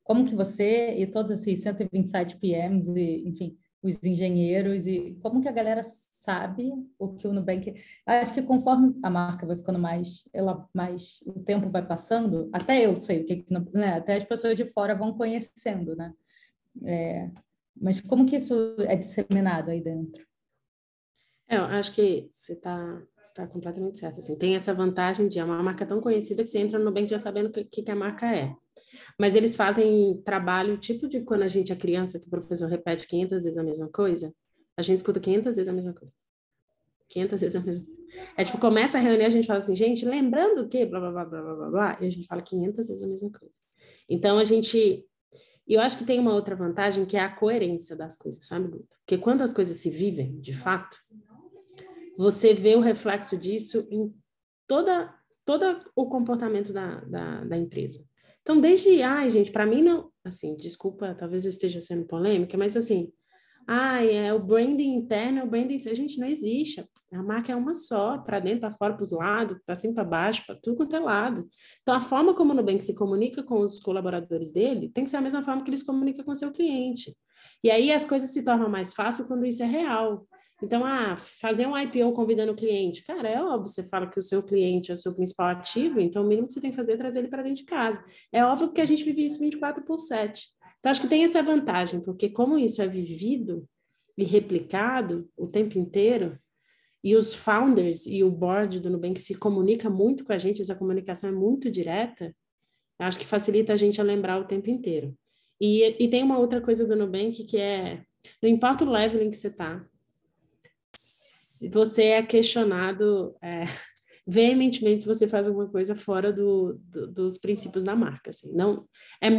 como que você e todos esses 127 PMs, e, enfim, os engenheiros, e como que a galera sabe o que o Nubank... Acho que conforme a marca vai ficando mais o tempo vai passando, até eu sei o que, né? Até as pessoas de fora vão conhecendo, né? Mas como que isso é disseminado aí dentro? Eu acho que você tá completamente certo. Assim, tem essa vantagem de é uma marca tão conhecida que você entra no Nubank já sabendo o que a marca é. Mas eles fazem trabalho tipo de quando a gente é criança, que o professor repete 500 vezes a mesma coisa, a gente escuta 500 vezes a mesma coisa. 500 vezes a mesma coisa. É tipo, começa a reunião, a gente fala assim, gente, lembrando o quê? Blá, blá, blá, blá, blá, blá, blá, e a gente fala 500 vezes a mesma coisa. Então, e eu acho que tem uma outra vantagem que é a coerência das coisas, sabe, Guta? Porque quando as coisas se vivem, de fato, você vê o reflexo disso em todo o comportamento da empresa. Então, ai, gente, para mim não, assim, desculpa, talvez eu esteja sendo polêmica, mas assim, é o branding interno, é o branding, gente, não existe. A marca é uma só, para dentro, para fora, para os lados, para cima, para baixo, para tudo quanto é lado. Então, a forma como o Nubank se comunica com os colaboradores dele tem que ser a mesma forma que ele se comunica com o seu cliente. E aí as coisas se tornam mais fáceis quando isso é real. Então, fazer um IPO convidando o cliente. Cara, é óbvio, você fala que o seu cliente é o seu principal ativo, então o mínimo que você tem que fazer é trazer ele para dentro de casa. É óbvio que a gente vive isso 24/7. Então, acho que tem essa vantagem, porque como isso é vivido e replicado o tempo inteiro, e os founders e o board do Nubank se comunica muito com a gente, essa comunicação é muito direta, acho que facilita a gente a lembrar o tempo inteiro. E tem uma outra coisa do Nubank que não importa o level em que você está, se você é questionado veementemente se você faz alguma coisa fora dos princípios da marca, assim. Não, é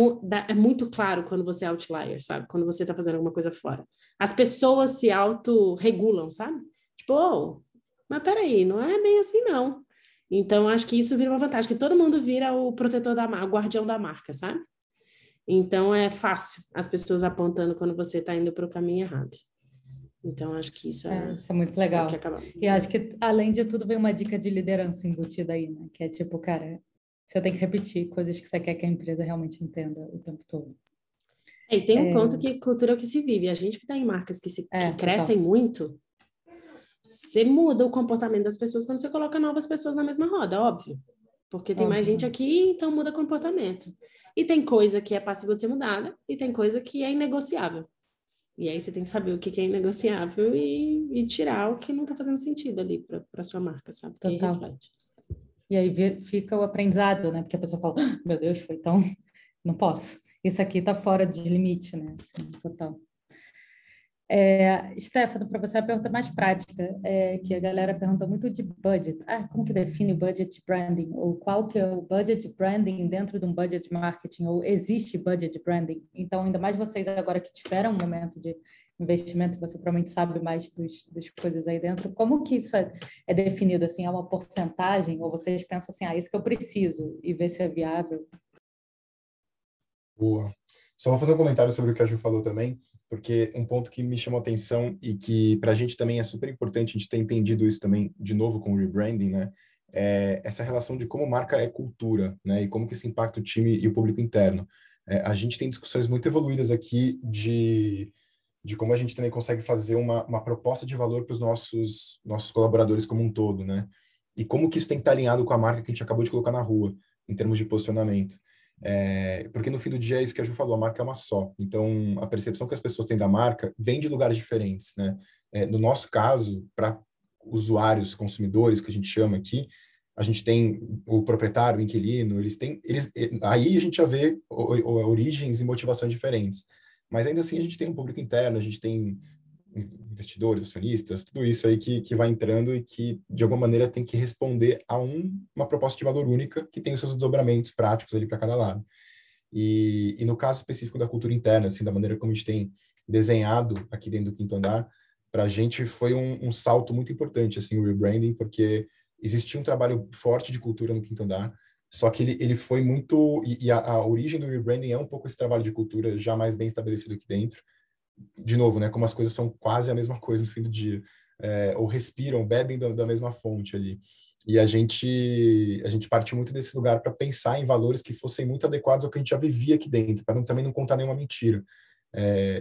muito claro quando você é outlier, sabe? Quando você está fazendo alguma coisa fora. As pessoas se autorregulam, sabe? Tipo, mas peraí, não é bem assim, não. Então, acho que isso vira uma vantagem, que todo mundo vira o protetor da marca, o guardião da marca, sabe? Então, é fácil as pessoas apontando quando você está indo para o caminho errado. Então, acho que isso isso é muito é o que legal. acaba. E acho que, além de tudo, vem uma dica de liderança embutida aí, né? Que é tipo, cara, você tem que repetir coisas que você quer que a empresa realmente entenda o tempo todo. E tem um ponto que cultura é o que se vive. A gente que está em marcas que crescem muito, você muda o comportamento das pessoas quando você coloca novas pessoas na mesma roda, óbvio. Porque tem mais gente aqui, então muda comportamento. E tem coisa que é passível de ser mudada e tem coisa que é inegociável. E aí você tem que saber o que é inegociável e tirar o que não está fazendo sentido ali para sua marca, sabe? Porque aí reflete. E aí fica o aprendizado, né? Porque a pessoa fala, meu Deus, foi tão... Não posso. Isso aqui está fora de limite, né? Assim, total. Stefano, para você a pergunta mais prática, que a galera pergunta muito de budget. Como que define budget branding? Ou qual que é o budget branding dentro de um budget marketing? Ou existe budget branding? Então, ainda mais vocês agora que tiveram um momento de investimento, você provavelmente sabe mais das coisas aí dentro. Como que isso é definido? Assim, é uma porcentagem? Ou vocês pensam assim, isso que eu preciso e ver se é viável? Boa. Só vou fazer um comentário sobre o que a Ju falou também, porque um ponto que me chamou a atenção e que para a gente também é super importante a gente ter entendido isso também, de novo, com o rebranding, né? É essa relação de como marca é cultura, né? E como que isso impacta o time e o público interno. A gente tem discussões muito evoluídas aqui de como a gente também consegue fazer uma proposta de valor para os nossos colaboradores como um todo, né? E como que isso tem que estar alinhado com a marca que a gente acabou de colocar na rua, em termos de posicionamento. Porque no fim do dia é isso que a Ju falou, a marca é uma só. Então, a percepção que as pessoas têm da marca vem de lugares diferentes, né? No nosso caso, para usuários, consumidores, que a gente chama aqui, a gente tem o proprietário, o inquilino, aí a gente já vê origens e motivações diferentes. Mas ainda assim a gente tem um público interno, a gente tem investidores, acionistas, tudo isso aí que vai entrando e que, de alguma maneira, tem que responder a uma proposta de valor única que tem os seus desdobramentos práticos ali para cada lado. E no caso específico da cultura interna, assim, da maneira como a gente tem desenhado aqui dentro do Quinto Andar, para a gente foi um salto muito importante, assim, o rebranding, porque existia um trabalho forte de cultura no Quinto Andar, só que ele foi muito... E a origem do rebranding é um pouco esse trabalho de cultura já mais bem estabelecido aqui dentro. De novo, né, como as coisas são quase a mesma coisa no fim do dia, ou respiram, bebem da mesma fonte ali. E a gente partiu muito desse lugar para pensar em valores que fossem muito adequados ao que a gente já vivia aqui dentro, para também não contar nenhuma mentira.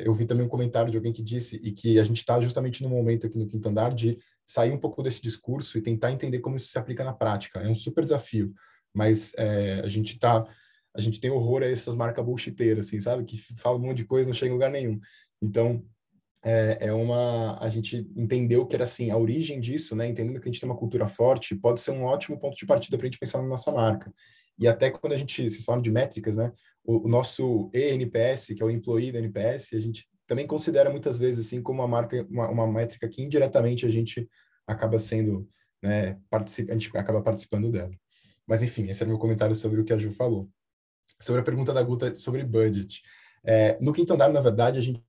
Eu vi também um comentário de alguém que disse, e que a gente está justamente no momento aqui no Quinto Andar de sair um pouco desse discurso e tentar entender como isso se aplica na prática. É um super desafio, mas a gente tem horror a essas marcas bullshiteiras, assim, sabe? Que falam um monte de coisa e não chega em lugar nenhum. Então, a gente entendeu que era assim, a origem disso, né? Entendendo que a gente tem uma cultura forte, pode ser um ótimo ponto de partida para a gente pensar na nossa marca. E até quando vocês falam de métricas, né? O nosso ENPS, que é o Employee da NPS, a gente também considera muitas vezes assim como uma métrica que indiretamente a gente acaba sendo, né? A gente acaba participando dela. Mas enfim, esse é meu comentário sobre o que a Ju falou. Sobre a pergunta da Guta sobre budget. No Quinto Andar, na verdade, a gente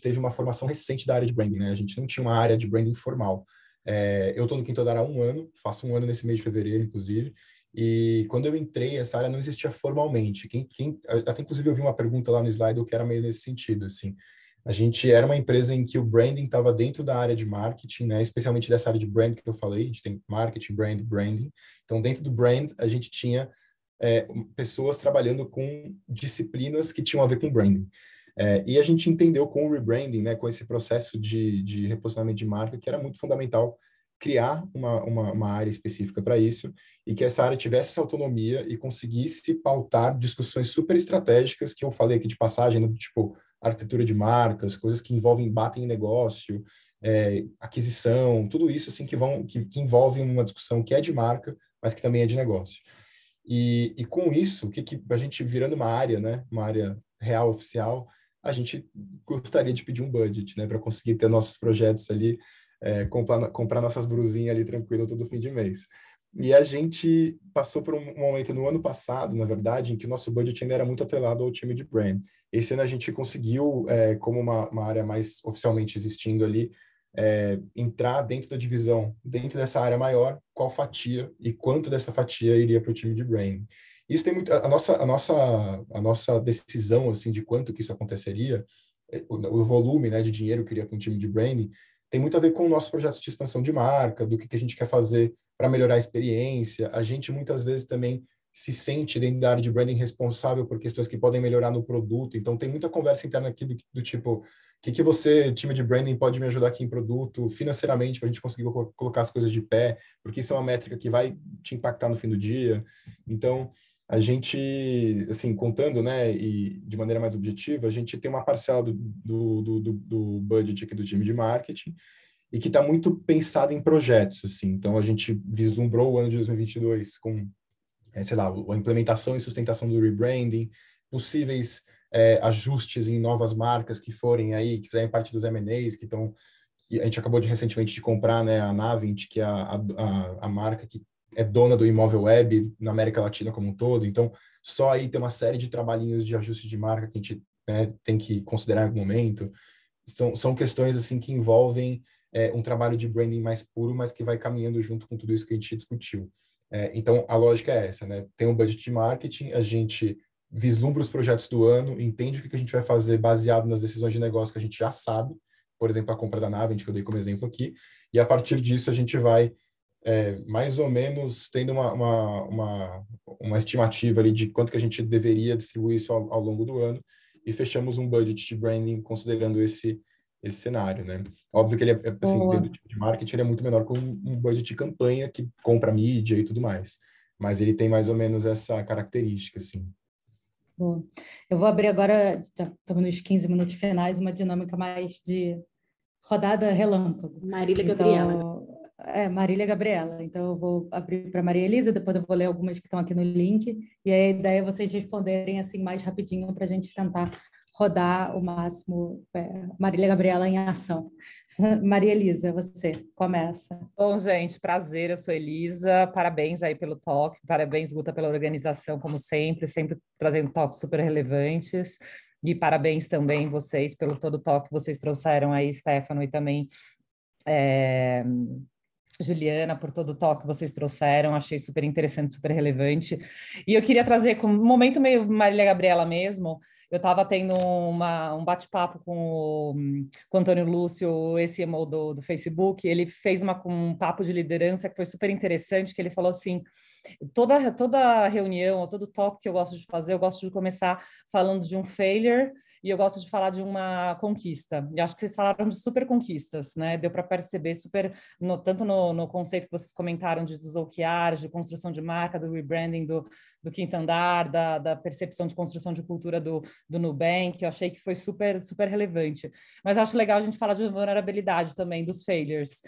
teve uma formação recente da área de branding, né? A gente não tinha uma área de branding formal. Eu estou no Quinto Andar há um ano, faço um ano nesse mês de fevereiro, inclusive, e quando eu entrei, essa área não existia formalmente. Até inclusive eu vi uma pergunta lá no slide que era meio nesse sentido, assim. A gente era uma empresa em que o branding estava dentro da área de marketing, né? Especialmente dessa área de brand que eu falei, a gente tem marketing, branding. Então, dentro do brand, a gente tinha pessoas trabalhando com disciplinas que tinham a ver com branding. E a gente entendeu com o rebranding, né, com esse processo de reposicionamento de marca, que era muito fundamental criar uma área específica para isso e que essa área tivesse essa autonomia e conseguisse pautar discussões super estratégicas que eu falei aqui de passagem, né, do tipo arquitetura de marcas, coisas que batem em negócio, aquisição, tudo isso assim que envolve uma discussão que é de marca, mas que também é de negócio. E com isso, que a gente virando uma área, né, uma área real oficial, a gente gostaria de pedir um budget, né, para conseguir ter nossos projetos ali, comprar nossas brusinhas ali tranquilo todo fim de mês. E a gente passou por um momento no ano passado, na verdade, em que o nosso budget ainda era muito atrelado ao time de brand. Esse ano a gente conseguiu, como uma área mais oficialmente existindo ali, entrar dentro da divisão, dentro dessa área maior, qual fatia e quanto dessa fatia iria para o time de branding. Isso tem muito a nossa decisão assim de quanto que isso aconteceria, o volume, né, de dinheiro que iria para um time de branding, tem muito a ver com nossos projetos de expansão de marca, do que a gente quer fazer para melhorar a experiência. A gente muitas vezes também se sente dentro da área de branding responsável por questões que podem melhorar no produto. Então tem muita conversa interna aqui do tipo que você, time de branding, pode me ajudar aqui em produto, financeiramente, para a gente conseguir colocar as coisas de pé, porque isso é uma métrica que vai te impactar no fim do dia. Então, a gente, assim, contando, né, e de maneira mais objetiva, a gente tem uma parcela do budget aqui do time de marketing e que está muito pensado em projetos, assim. Então, a gente vislumbrou o ano de 2022 com, sei lá, a implementação e sustentação do rebranding, possíveis ajustes em novas marcas que forem aí, que fizerem parte dos M&As, que a gente acabou recentemente de comprar, né, a Navint, que é a marca que é dona do imóvel web na América Latina como um todo. Então, só aí tem uma série de trabalhinhos de ajuste de marca que a gente, né, tem que considerar em algum momento. São questões assim que envolvem um trabalho de branding mais puro, mas que vai caminhando junto com tudo isso que a gente discutiu. Então, a lógica é essa, né? Tem um budget de marketing, a gente vislumbra os projetos do ano, entende o que a gente vai fazer baseado nas decisões de negócio que a gente já sabe, por exemplo, a compra da Navint, que eu dei como exemplo aqui, e a partir disso a gente vai mais ou menos tendo uma estimativa ali de quanto que a gente deveria distribuir isso ao longo do ano, e fechamos um budget de branding considerando esse cenário, né? Óbvio que ele assim, dentro do tipo de marketing, ele é muito menor que um budget de campanha que compra mídia e tudo mais, mas ele tem mais ou menos essa característica, assim. Boa. Eu vou abrir agora, já estamos nos 15 minutos finais, uma dinâmica mais de rodada relâmpago. Marília Gabriela. Marília Gabriela. Então, eu vou abrir para Maria Elisa, depois eu vou ler algumas que estão aqui no link, e aí a ideia é vocês responderem assim mais rapidinho para a gente tentar rodar o máximo. Marília Gabriela em ação. Maria Elisa, você começa. Bom, gente, prazer, eu sou Elisa, parabéns aí pelo toque, parabéns, Guta, pela organização, como sempre trazendo toques super relevantes, e parabéns também vocês pelo todo o toque que vocês trouxeram aí, Stefano, e também Juliana, por todo o toque que vocês trouxeram, achei super interessante, super relevante. E eu queria trazer, com um momento meio Marília Gabriela mesmo, eu estava tendo um bate-papo com o Antônio Lúcio, esse CMO do Facebook, ele fez um papo de liderança que foi super interessante, que ele falou assim, toda reunião, todo talk que eu gosto de fazer, eu gosto de começar falando de um failure, e eu gosto de falar de uma conquista. E acho que vocês falaram de super conquistas, né? Deu para perceber super, tanto no conceito que vocês comentaram de desbloquear, de construção de marca, do rebranding do Quinto Andar, da percepção de construção de cultura do Nubank, eu achei que foi super, super relevante. Mas acho legal a gente falar de vulnerabilidade também, dos failures,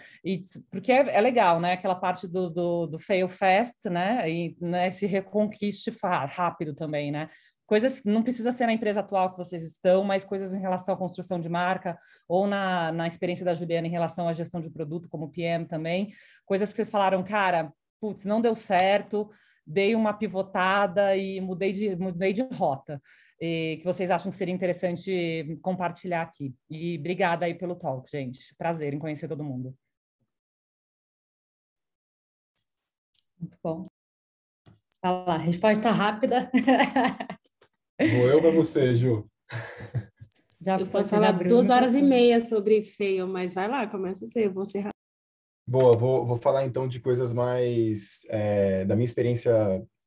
porque é legal, né? Aquela parte do fail fast, né? E né, se reconquiste rápido também, né? Coisas, não precisa ser na empresa atual que vocês estão, mas coisas em relação à construção de marca, ou na experiência da Juliana em relação à gestão de produto, como PM também, coisas que vocês falaram, cara, putz, não deu certo, dei uma pivotada e mudei de rota, e que vocês acham que seria interessante compartilhar aqui. E obrigada aí pelo talk, gente. Prazer em conhecer todo mundo. Muito bom. Olha lá, resposta rápida. Vou eu para você, Ju. Eu posso falar 2h30 sobre fail, mas vai lá, começa você, eu vou ser rápido. Boa, vou falar então de coisas mais da minha experiência,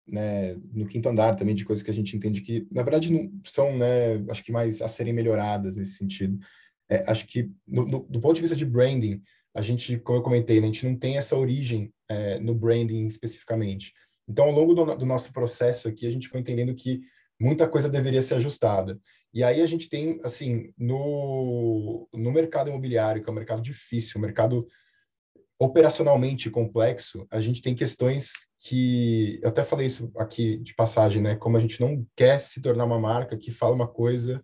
né, no Quinto Andar também, de coisas que a gente entende que, na verdade, não são, né, acho que mais a serem melhoradas nesse sentido. Acho que, do ponto de vista de branding, a gente, como eu comentei, né, a gente não tem essa origem no branding especificamente. Então, ao longo do nosso processo aqui, a gente foi entendendo que muita coisa deveria ser ajustada. E aí a gente tem, assim, no mercado imobiliário, que é um mercado difícil, um mercado operacionalmente complexo, a gente tem questões que, eu até falei isso aqui de passagem, né, como a gente não quer se tornar uma marca que fala uma coisa,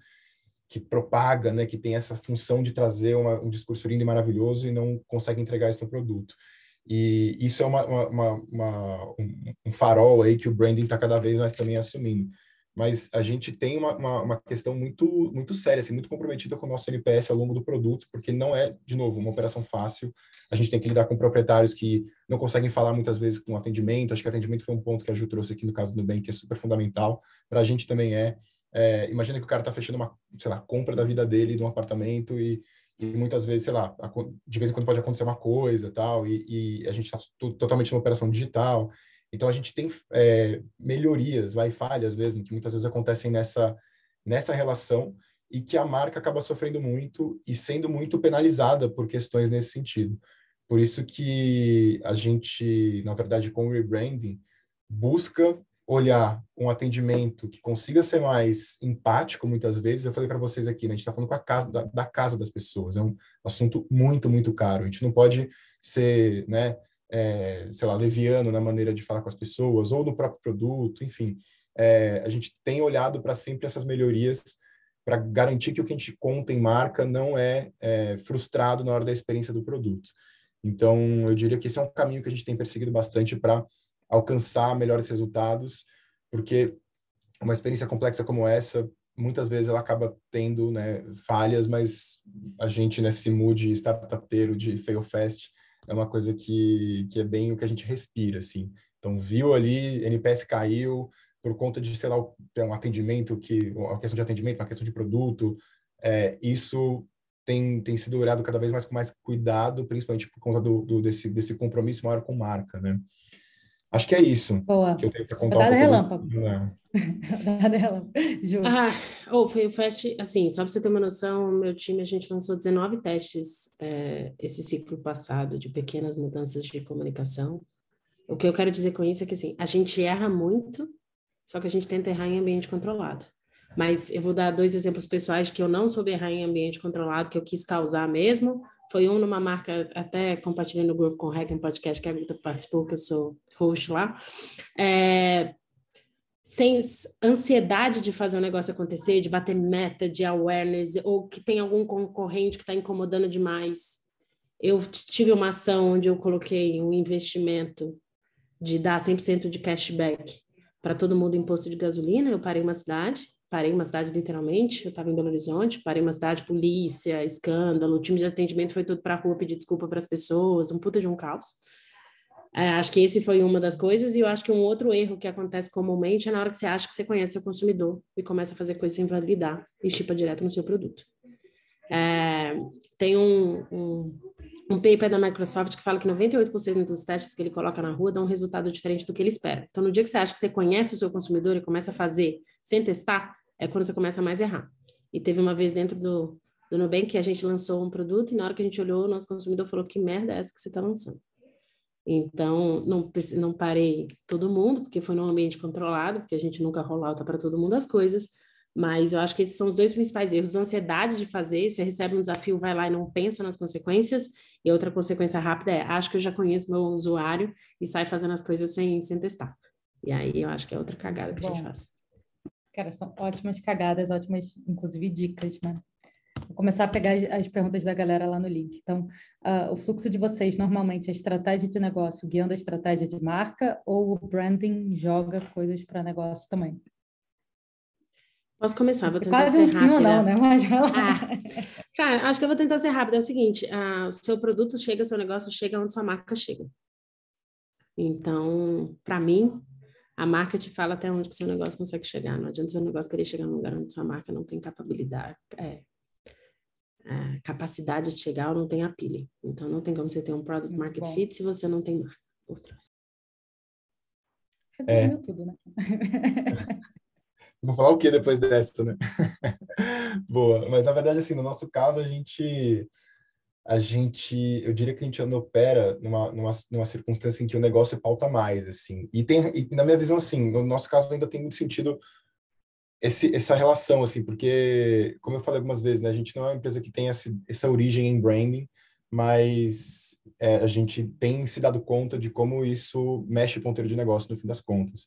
que propaga, né, que tem essa função de trazer um discurso lindo e maravilhoso e não consegue entregar isso no produto. E isso é um farol aí que o branding está cada vez mais também assumindo. Mas a gente tem uma questão muito, muito séria, assim, muito comprometida com o nosso NPS ao longo do produto, porque não é, de novo, uma operação fácil. A gente tem que lidar com proprietários que não conseguem falar muitas vezes com atendimento. Acho que atendimento foi um ponto que a Ju trouxe aqui no caso do Nubank, que é super fundamental. Para a gente também imagina que o cara está fechando uma, sei lá, compra da vida dele de um apartamento e muitas vezes, sei lá, de vez em quando pode acontecer uma coisa tal, e a gente está totalmente numa operação digital. Então, a gente tem melhorias, falhas mesmo, que muitas vezes acontecem nessa relação e que a marca acaba sofrendo muito e sendo muito penalizada por questões nesse sentido. Por isso que a gente, na verdade, com o rebranding, busca olhar um atendimento que consiga ser mais empático, muitas vezes. Eu falei para vocês aqui, né, a gente está falando com a casa, da casa das pessoas. É um assunto muito, muito caro. A gente não pode ser, né, sei lá, leviano na maneira de falar com as pessoas ou no próprio produto, enfim. A gente tem olhado para sempre essas melhorias para garantir que o que a gente conta em marca não é frustrado na hora da experiência do produto. Então, eu diria que esse é um caminho que a gente tem perseguido bastante para alcançar melhores resultados, porque uma experiência complexa como essa, muitas vezes ela acaba tendo, né, falhas, mas a gente nesse mood startupeiro de fail fast é uma coisa que é bem o que a gente respira, assim. Então, viu ali, NPS caiu por conta de, sei lá, um atendimento, uma questão de atendimento, uma questão de produto, isso tem sido olhado cada vez mais com mais cuidado, principalmente por conta desse compromisso maior com marca, né? Acho que é isso. Boa. Que eu tenho para contar Rodada relâmpago. Rodada relâmpago. Ju. Foi o Fast, assim, só para você ter uma noção, meu time, a gente lançou 19 testes esse ciclo passado de pequenas mudanças de comunicação. O que eu quero dizer com isso é que, assim, a gente erra muito, só que a gente tenta errar em ambiente controlado. Mas eu vou dar 2 exemplos pessoais que eu não soube errar em ambiente controlado, que eu quis causar mesmo. Foi um numa marca, até compartilhei no grupo com o Hack Podcast, que a Guta participou, que eu sou host lá. Sem ansiedade de fazer o negócio acontecer, de bater meta, de awareness, ou que tem algum concorrente que está incomodando demais. Eu tive uma ação onde eu coloquei um investimento de dar 100% de cashback para todo mundo em posto de gasolina. Eu parei uma cidade, parei uma cidade literalmente, eu estava em Belo Horizonte, parei uma cidade, polícia, escândalo, o time de atendimento foi tudo para a rua pedir desculpa para as pessoas, um puta de um caos. Acho que esse foi uma das coisas, e eu acho que um outro erro que acontece comumente é na hora que você acha que você conhece seu consumidor e começa a fazer coisas sem validar e chipa direto no seu produto. Tem um paper da Microsoft que fala que 98% dos testes que ele coloca na rua dão um resultado diferente do que ele espera. Então, no dia que você acha que você conhece o seu consumidor e começa a fazer sem testar, é quando você começa a mais errar. E teve uma vez dentro do Nubank que a gente lançou um produto e na hora que a gente olhou, o nosso consumidor falou: que merda é essa que você está lançando? Então, não parei todo mundo, porque foi num ambiente controlado, porque a gente nunca rollouta para todo mundo as coisas, mas eu acho que esses são os dois principais erros: a ansiedade de fazer, você recebe um desafio, vai lá e não pensa nas consequências, e outra consequência rápida é: acho que eu já conheço meu usuário, e sai fazendo as coisas sem testar. E aí eu acho que é outra cagada que a gente faz. Cara, são ótimas cagadas, ótimas, inclusive, dicas, né? Vou começar a pegar as perguntas da galera lá no link. Então, o fluxo de vocês, normalmente, é estratégia de negócio guiando a estratégia de marca, ou o branding joga coisas para negócio também? Posso começar, vou tentar quase ser um sim ou não, né? Mas vai lá. Cara, acho que eu vou tentar ser rápida. É o seguinte, o seu produto chega, seu negócio chega onde sua marca chega. Então, para mim, a marca te fala até onde o seu negócio consegue chegar. Não adianta seu negócio querer chegar num lugar onde sua marca não tem capacidade de chegar ou não tem appeal. Então, não tem como você ter um product market fit se você não tem marca por trás. Resumiu tudo, né? Vou falar o que depois dessa, né? Boa, mas na verdade, assim, no nosso caso, eu diria que a gente opera numa circunstância em que o negócio pauta mais, assim. E na minha visão, assim, no nosso caso ainda tem muito sentido essa relação, assim, porque, como eu falei algumas vezes, né, a gente não é uma empresa que tem essa origem em branding, mas a gente tem se dado conta de como isso mexe o ponteiro de negócio no fim das contas.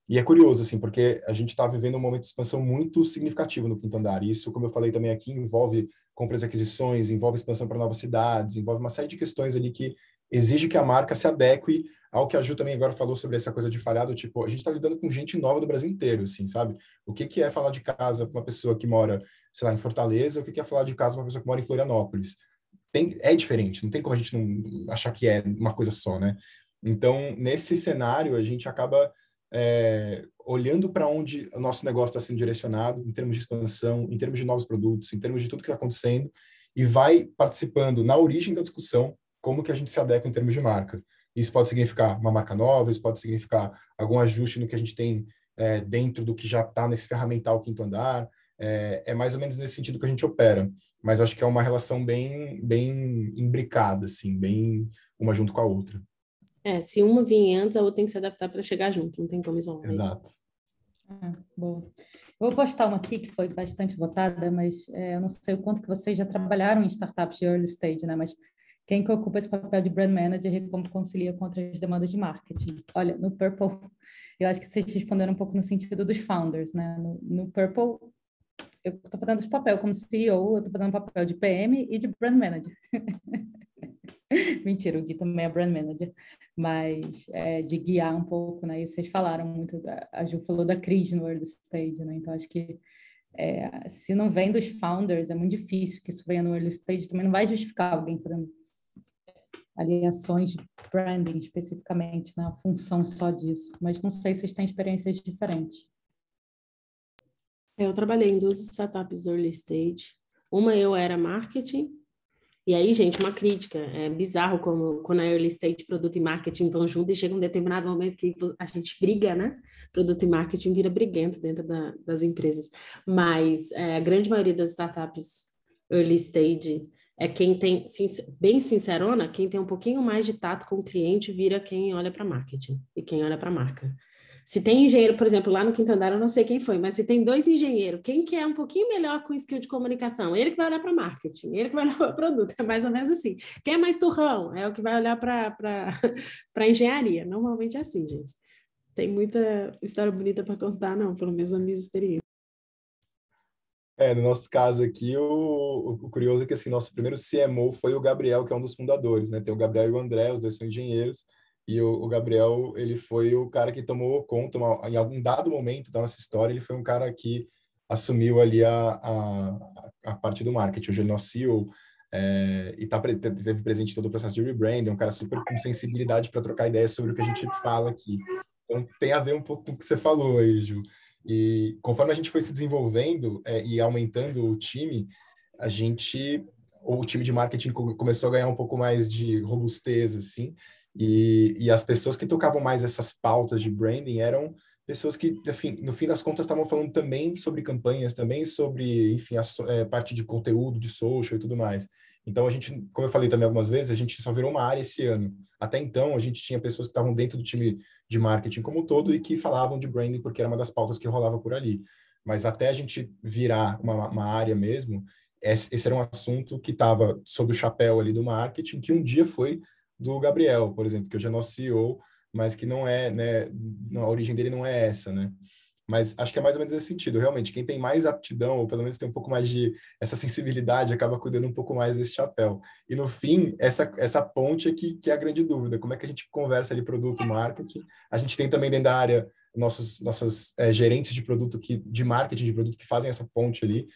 E é curioso, assim, porque a gente está vivendo um momento de expansão muito significativo no Quinto Andar. E isso, como eu falei também aqui, envolve compras e aquisições, envolve expansão para novas cidades, envolve uma série de questões ali que exige que a marca se adeque ao que a Ju também agora falou sobre essa coisa de falhado. Tipo, a gente está lidando com gente nova do Brasil inteiro, assim, sabe? O que é falar de casa para uma pessoa que mora, sei lá, em Fortaleza, o que é falar de casa para uma pessoa que mora em Florianópolis? É diferente, não tem como a gente não achar que é uma coisa só, né? Então, nesse cenário, a gente acaba olhando para onde o nosso negócio está sendo direcionado, em termos de expansão, em termos de novos produtos, em termos de tudo que está acontecendo, e vai participando na origem da discussão como que a gente se adequa em termos de marca. Isso pode significar uma marca nova, isso pode significar algum ajuste no que a gente tem dentro do que já está nesse ferramental Quinto Andar. É mais ou menos nesse sentido que a gente opera, mas acho que é uma relação bem, bem imbricada, assim, bem uma junto com a outra. Se uma vir antes, a outra tem que se adaptar para chegar junto, não tem como isolar. Exato. Boa. Eu vou postar uma aqui que foi bastante votada, mas eu não sei o quanto que vocês já trabalharam em startups de early stage, né? Mas quem que ocupa esse papel de brand manager e como concilia contra as demandas de marketing? Olha, no Purple, eu acho que vocês responderam um pouco no sentido dos founders, né? No Purple, eu estou fazendo esse papel como CEO, eu estou fazendo papel de PM e de brand manager. Mentira, o Gui também é brand manager, mas de guiar um pouco, né? E vocês falaram muito, a Ju falou da crise no early stage, né? Então, acho que se não vem dos founders, é muito difícil que isso venha no early stage, também não vai justificar alguém fazendo ações de branding especificamente, né? A função só disso. Mas não sei se vocês têm experiências diferentes. Eu trabalhei em 2 startups early stage. Uma eu era marketing. E aí, gente, uma crítica. É bizarro como quando a early stage, produto e marketing vão junto e chega um determinado momento que a gente briga, né? Produto e marketing vira briguento dentro das empresas. Mas a grande maioria das startups early stage é quem tem, bem sincerona, quem tem um pouquinho mais de tato com o cliente vira quem olha para marketing e quem olha para marca. Se tem engenheiro, por exemplo, lá no Quinto Andar, eu não sei quem foi, mas se tem 2 engenheiros, quem que é um pouquinho melhor com skill de comunicação? Ele que vai olhar para marketing, ele que vai olhar para produto, é mais ou menos assim. Quem é mais turrão? É o que vai olhar para engenharia. Normalmente é assim, gente. Tem muita história bonita para contar, não, pelo menos na minha experiência. No nosso caso aqui, o curioso é que assim, nosso primeiro CMO foi o Gabriel, que é um dos fundadores, né? Tem o Gabriel e o André, os dois são engenheiros, e o Gabriel, ele foi o cara que tomou conta, em algum dado momento da nossa história, ele foi um cara que assumiu ali a parte do marketing. Hoje ele é nosso CEO, e teve presente em todo o processo de rebranding, é um cara super com sensibilidade para trocar ideias sobre o que a gente fala aqui. Então, tem a ver um pouco com o que você falou aí, Ju. E conforme a gente foi se desenvolvendo e aumentando o time, o time de marketing começou a ganhar um pouco mais de robustez, assim, e as pessoas que tocavam mais essas pautas de branding eram pessoas que, enfim, no fim das contas, estavam falando também sobre campanhas, também sobre, enfim, parte de conteúdo, de social e tudo mais. Então, a gente, como eu falei também algumas vezes, a gente só virou uma área esse ano. Até então, a gente tinha pessoas que estavam dentro do time de marketing como um todo e que falavam de branding porque era uma das pautas que rolava por ali. Mas até a gente virar uma área mesmo, esse era um assunto que estava sob o chapéu ali do marketing, que um dia foi do Gabriel, por exemplo, que hoje é nosso CEO, mas que não é, né, a origem dele não é essa, né? Mas acho que é mais ou menos esse sentido, realmente. Quem tem mais aptidão, ou pelo menos tem um pouco mais de essa sensibilidade, acaba cuidando um pouco mais desse chapéu. E no fim, essa ponte é que é a grande dúvida. Como é que a gente conversa ali produto e marketing? A gente tem também dentro da área nossas gerentes de produto, de marketing de produto, que fazem essa ponte ali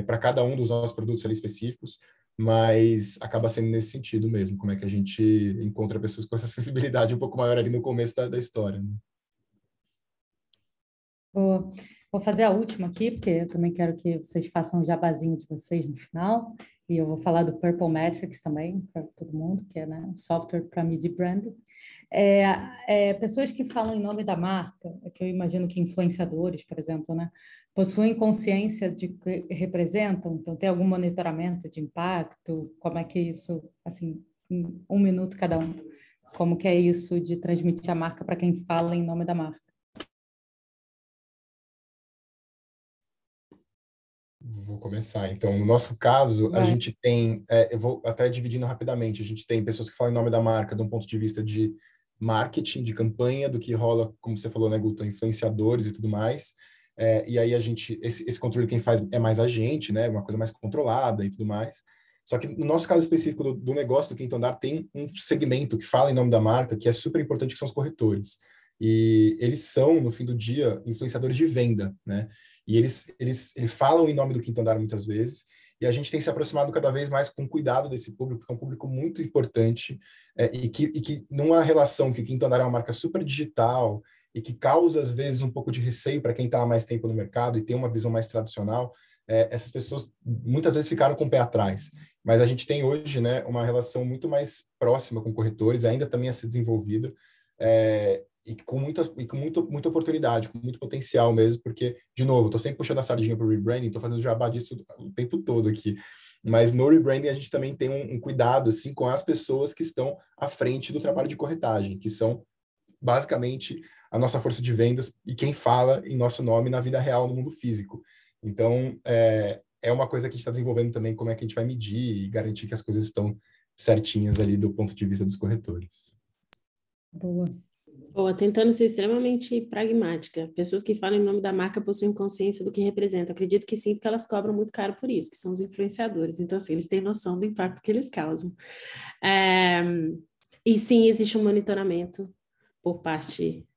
para cada um dos nossos produtos ali específicos, mas acaba sendo nesse sentido mesmo, como é que a gente encontra pessoas com essa sensibilidade um pouco maior ali no começo da história, né? Vou fazer a última aqui, porque eu também quero que vocês façam um jabazinho de vocês no final. E eu vou falar do Purple Metrics também, para todo mundo, que é, né, um software para medir branding. Pessoas que falam em nome da marca, que eu imagino que influenciadores, por exemplo, né, possuem consciência de que representam, então tem algum monitoramento de impacto, como é que isso, assim, em 1 minuto cada um, como que é isso de transmitir a marca para quem fala em nome da marca? Vou começar. Então, no nosso caso, a Vai. gente tem, eu vou até dividindo rapidamente, a gente tem pessoas que falam em nome da marca de um ponto de vista de marketing, de campanha, do que rola, como você falou, né, Guta, influenciadores e tudo mais. E aí esse controle quem faz é mais a gente, né, uma coisa mais controlada e tudo mais. Só que no nosso caso específico do negócio do Quinto Andar, tem um segmento que fala em nome da marca, que é super importante, que são os corretores. E eles são, no fim do dia, influenciadores de venda, né? E eles falam em nome do Quinto Andar muitas vezes, e a gente tem se aproximado cada vez mais com cuidado desse público, que é um público muito importante, e que numa relação que o Quinto Andar é uma marca super digital, e que causa, às vezes, um pouco de receio para quem está há mais tempo no mercado e tem uma visão mais tradicional, essas pessoas muitas vezes ficaram com o pé atrás. Mas a gente tem hoje, né, uma relação muito mais próxima com corretores, ainda também a ser desenvolvida, muita oportunidade, com muito potencial mesmo, porque, de novo, estou sempre puxando a sardinha para o rebranding, estou fazendo jabá disso o tempo todo aqui, mas no rebranding a gente também tem um cuidado assim, com as pessoas que estão à frente do trabalho de corretagem, que são basicamente a nossa força de vendas e quem fala em nosso nome na vida real, no mundo físico. Então, é uma coisa que a gente está desenvolvendo também, como é que a gente vai medir e garantir que as coisas estão certinhas ali do ponto de vista dos corretores. Boa. Boa, tentando ser extremamente pragmática. Pessoas que falam em nome da marca possuem consciência do que representa. Acredito que sim, porque elas cobram muito caro por isso, que são os influenciadores. Então, assim, eles têm noção do impacto que eles causam. E sim, existe um monitoramento por parte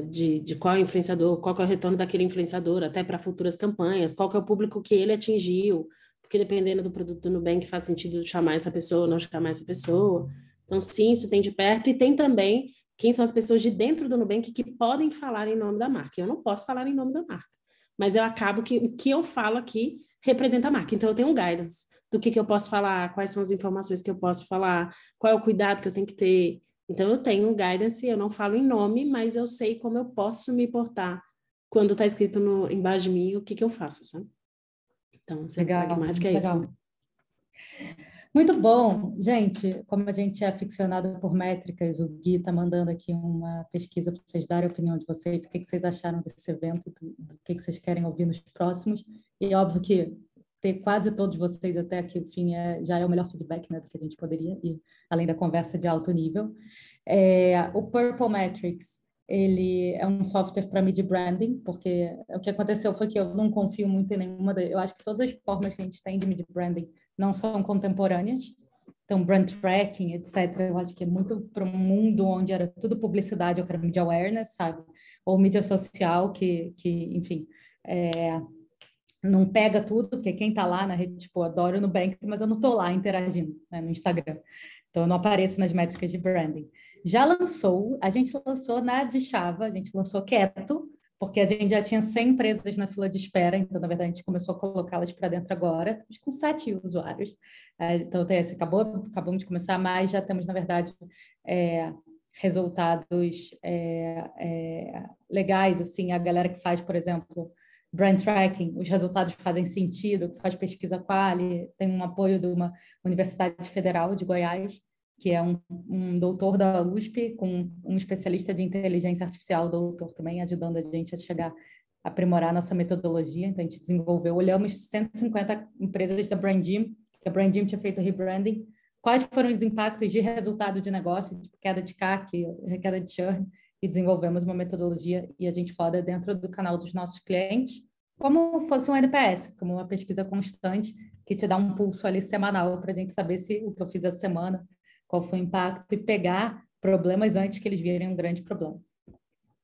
de qual é o influenciador, qual é o retorno daquele influenciador, até para futuras campanhas, qual é o público que ele atingiu, porque dependendo do produto do Nubank faz sentido chamar essa pessoa ou não chamar essa pessoa. Então, sim, isso tem de perto, e tem também quem são as pessoas de dentro do Nubank que podem falar em nome da marca. Eu não posso falar em nome da marca, mas eu acabo que o que eu falo aqui representa a marca. Então, eu tenho um guidance do que eu posso falar, quais são as informações que eu posso falar, qual é o cuidado que eu tenho que ter. Então, eu tenho um guidance, eu não falo em nome, mas eu sei como eu posso me portar quando está escrito embaixo de mim o que eu faço, sabe? Então, ser pragmática é legal. isso. Muito bom. Gente, como a gente é aficionado por métricas, o Gui está mandando aqui uma pesquisa para vocês darem a opinião de vocês, o que vocês acharam desse evento, do que vocês querem ouvir nos próximos. E óbvio que ter quase todos vocês até aqui o fim já é o melhor feedback, né, do que a gente poderia, e além da conversa de alto nível. O Purple Metrics, ele é um software para medir branding, porque o que aconteceu foi que eu não confio muito em nenhuma eu acho que todas as formas que a gente tem de medir branding não são contemporâneas. Então, brand tracking, etc., eu acho que é muito para um mundo onde era tudo publicidade, eu quero media awareness, sabe? Ou mídia social, que enfim, não pega tudo, porque quem está lá na rede, tipo, eu adoro o Nubank, mas eu não estou lá interagindo, né, no Instagram. Então, eu não apareço nas métricas de branding. A gente lançou na Dixava, a gente lançou quieto, porque a gente já tinha 100 empresas na fila de espera, então, na verdade, a gente começou a colocá-las para dentro agora, estamos com 7 usuários. Então, acabamos de começar, mas já temos, na verdade, resultados legais, assim, a galera que faz, por exemplo, brand tracking, os resultados fazem sentido, faz pesquisa quali, tem um apoio de uma Universidade Federal de Goiás, que é um doutor da USP, com um especialista de inteligência artificial, doutor também, ajudando a gente a chegar a aprimorar nossa metodologia. Então, a gente olhamos 150 empresas da Brandim, que a Brandim tinha feito rebranding, quais foram os impactos de resultado de negócio, tipo queda de CAC, queda de churn, e desenvolvemos uma metodologia e a gente roda dentro do canal dos nossos clientes, como fosse um NPS, como uma pesquisa constante, que te dá um pulso ali semanal para a gente saber se o que eu fiz essa semana, qual foi o impacto, e pegar problemas antes que eles virem um grande problema.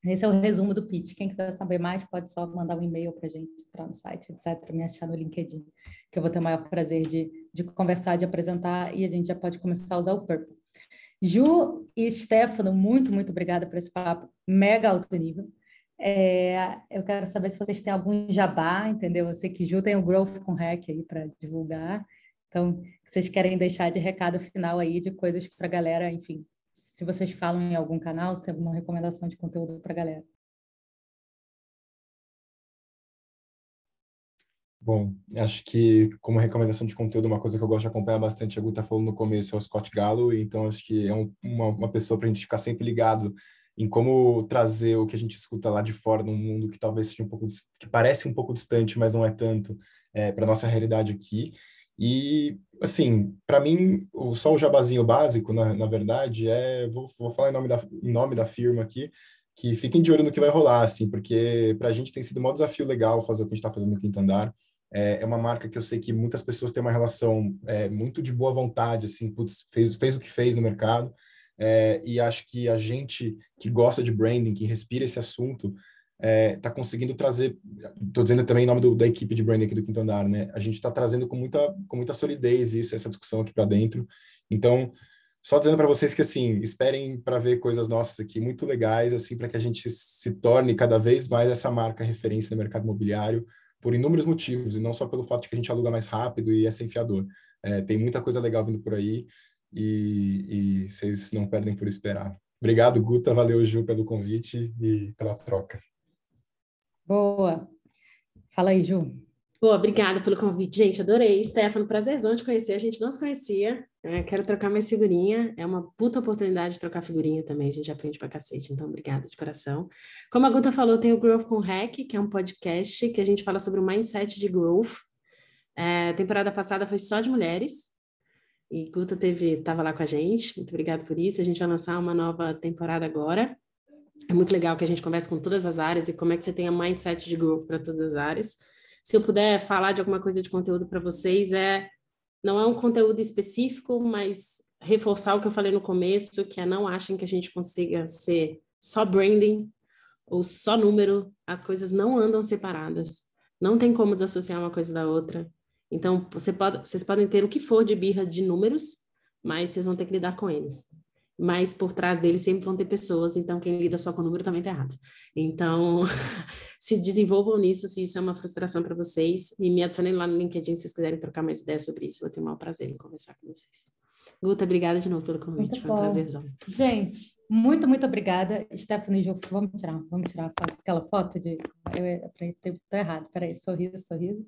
Esse é o resumo do pitch. Quem quiser saber mais, pode só mandar um e-mail para a gente, entrar no site, etc., me achar no LinkedIn, que eu vou ter o maior prazer de conversar, de apresentar, e a gente já pode começar a usar o Purple. Ju e Stefano, muito, muito obrigada por esse papo mega alto nível. Eu quero saber se vocês têm algum jabá, entendeu? Eu sei que Ju tem o Growth com Hack aí para divulgar. Então, vocês querem deixar de recado final aí, de coisas para a galera, enfim, se vocês falam em algum canal, se tem alguma recomendação de conteúdo para a galera. Bom, acho que como recomendação de conteúdo, uma coisa que eu gosto de acompanhar bastante, a Gu tá falando no começo, é o Scott Gallo, então acho que é uma pessoa para a gente ficar sempre ligado em como trazer o que a gente escuta lá de fora, num mundo que talvez seja que parece um pouco distante, mas não é tanto, para nossa realidade aqui. E, assim, para mim, só o jabazinho básico, na verdade, vou falar em nome da firma aqui, que fiquem de olho no que vai rolar, assim, porque para a gente tem sido um desafio legal fazer o que a gente está fazendo no Quinto Andar. É uma marca que eu sei que muitas pessoas têm uma relação muito de boa vontade, assim, putz, fez o que fez no mercado, e acho que a gente que gosta de branding, que respira esse assunto, está conseguindo trazer, estou dizendo também em nome da equipe de branding aqui do Quinto Andar, né? A gente está trazendo com muita solidez essa discussão aqui para dentro. Então, só dizendo para vocês que, assim, esperem para ver coisas nossas aqui muito legais, assim, para que a gente se torne cada vez mais essa marca referência no mercado imobiliário, por inúmeros motivos, e não só pelo fato de que a gente aluga mais rápido e é sem fiador. Tem muita coisa legal vindo por aí e vocês não perdem por esperar. Obrigado, Guta. Valeu, Ju, pelo convite e pela troca. Boa. Fala aí, Ju. Boa, obrigada pelo convite, gente. Adorei. Stefano, prazerzão te conhecer. A gente não se conhecia. Quero trocar mais figurinha. É uma puta oportunidade de trocar figurinha também. A gente aprende pra cacete. Então, obrigada de coração. Como a Guta falou, tem o Growth com Hack, que é um podcast que a gente fala sobre o mindset de growth. A temporada passada foi só de mulheres. E Guta estava lá com a gente. Muito obrigada por isso. A gente vai lançar uma nova temporada agora. É muito legal que a gente converse com todas as áreas e como é que você tem a mindset de growth para todas as áreas. Se eu puder falar de alguma coisa de conteúdo para vocês, não é um conteúdo específico, mas reforçar o que eu falei no começo, que não achem que a gente consiga ser só branding ou só número. As coisas não andam separadas. Não tem como desassociar uma coisa da outra. Então, vocês podem ter o que for de birra de números, mas vocês vão ter que lidar com eles. Mas por trás deles sempre vão ter pessoas, então quem lida só com o número também está errado. Então, se desenvolvam nisso, se isso é uma frustração para vocês, e me adicionem lá no LinkedIn se vocês quiserem trocar mais ideias sobre isso, eu vou ter o maior prazer em conversar com vocês. Guta, obrigada de novo pelo convite, Muito foi um bom. prazerzão. Gente, muito, muito obrigada. Stephanie e Ju, vamos tirar a foto, aquela foto de... Tá errado, peraí, sorriso.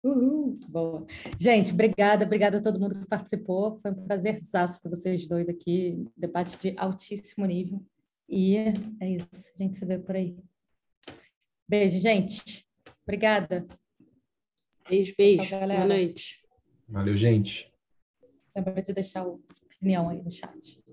Uhul, boa. Gente, obrigada a todo mundo que participou. Foi um prazerzaço ter vocês dois aqui. Debate de altíssimo nível. E é isso, a gente se vê por aí. Beijo, gente. Obrigada. Beijo. Tchau, galera. Boa noite. Valeu, gente. Lembra de deixar a opinião aí no chat.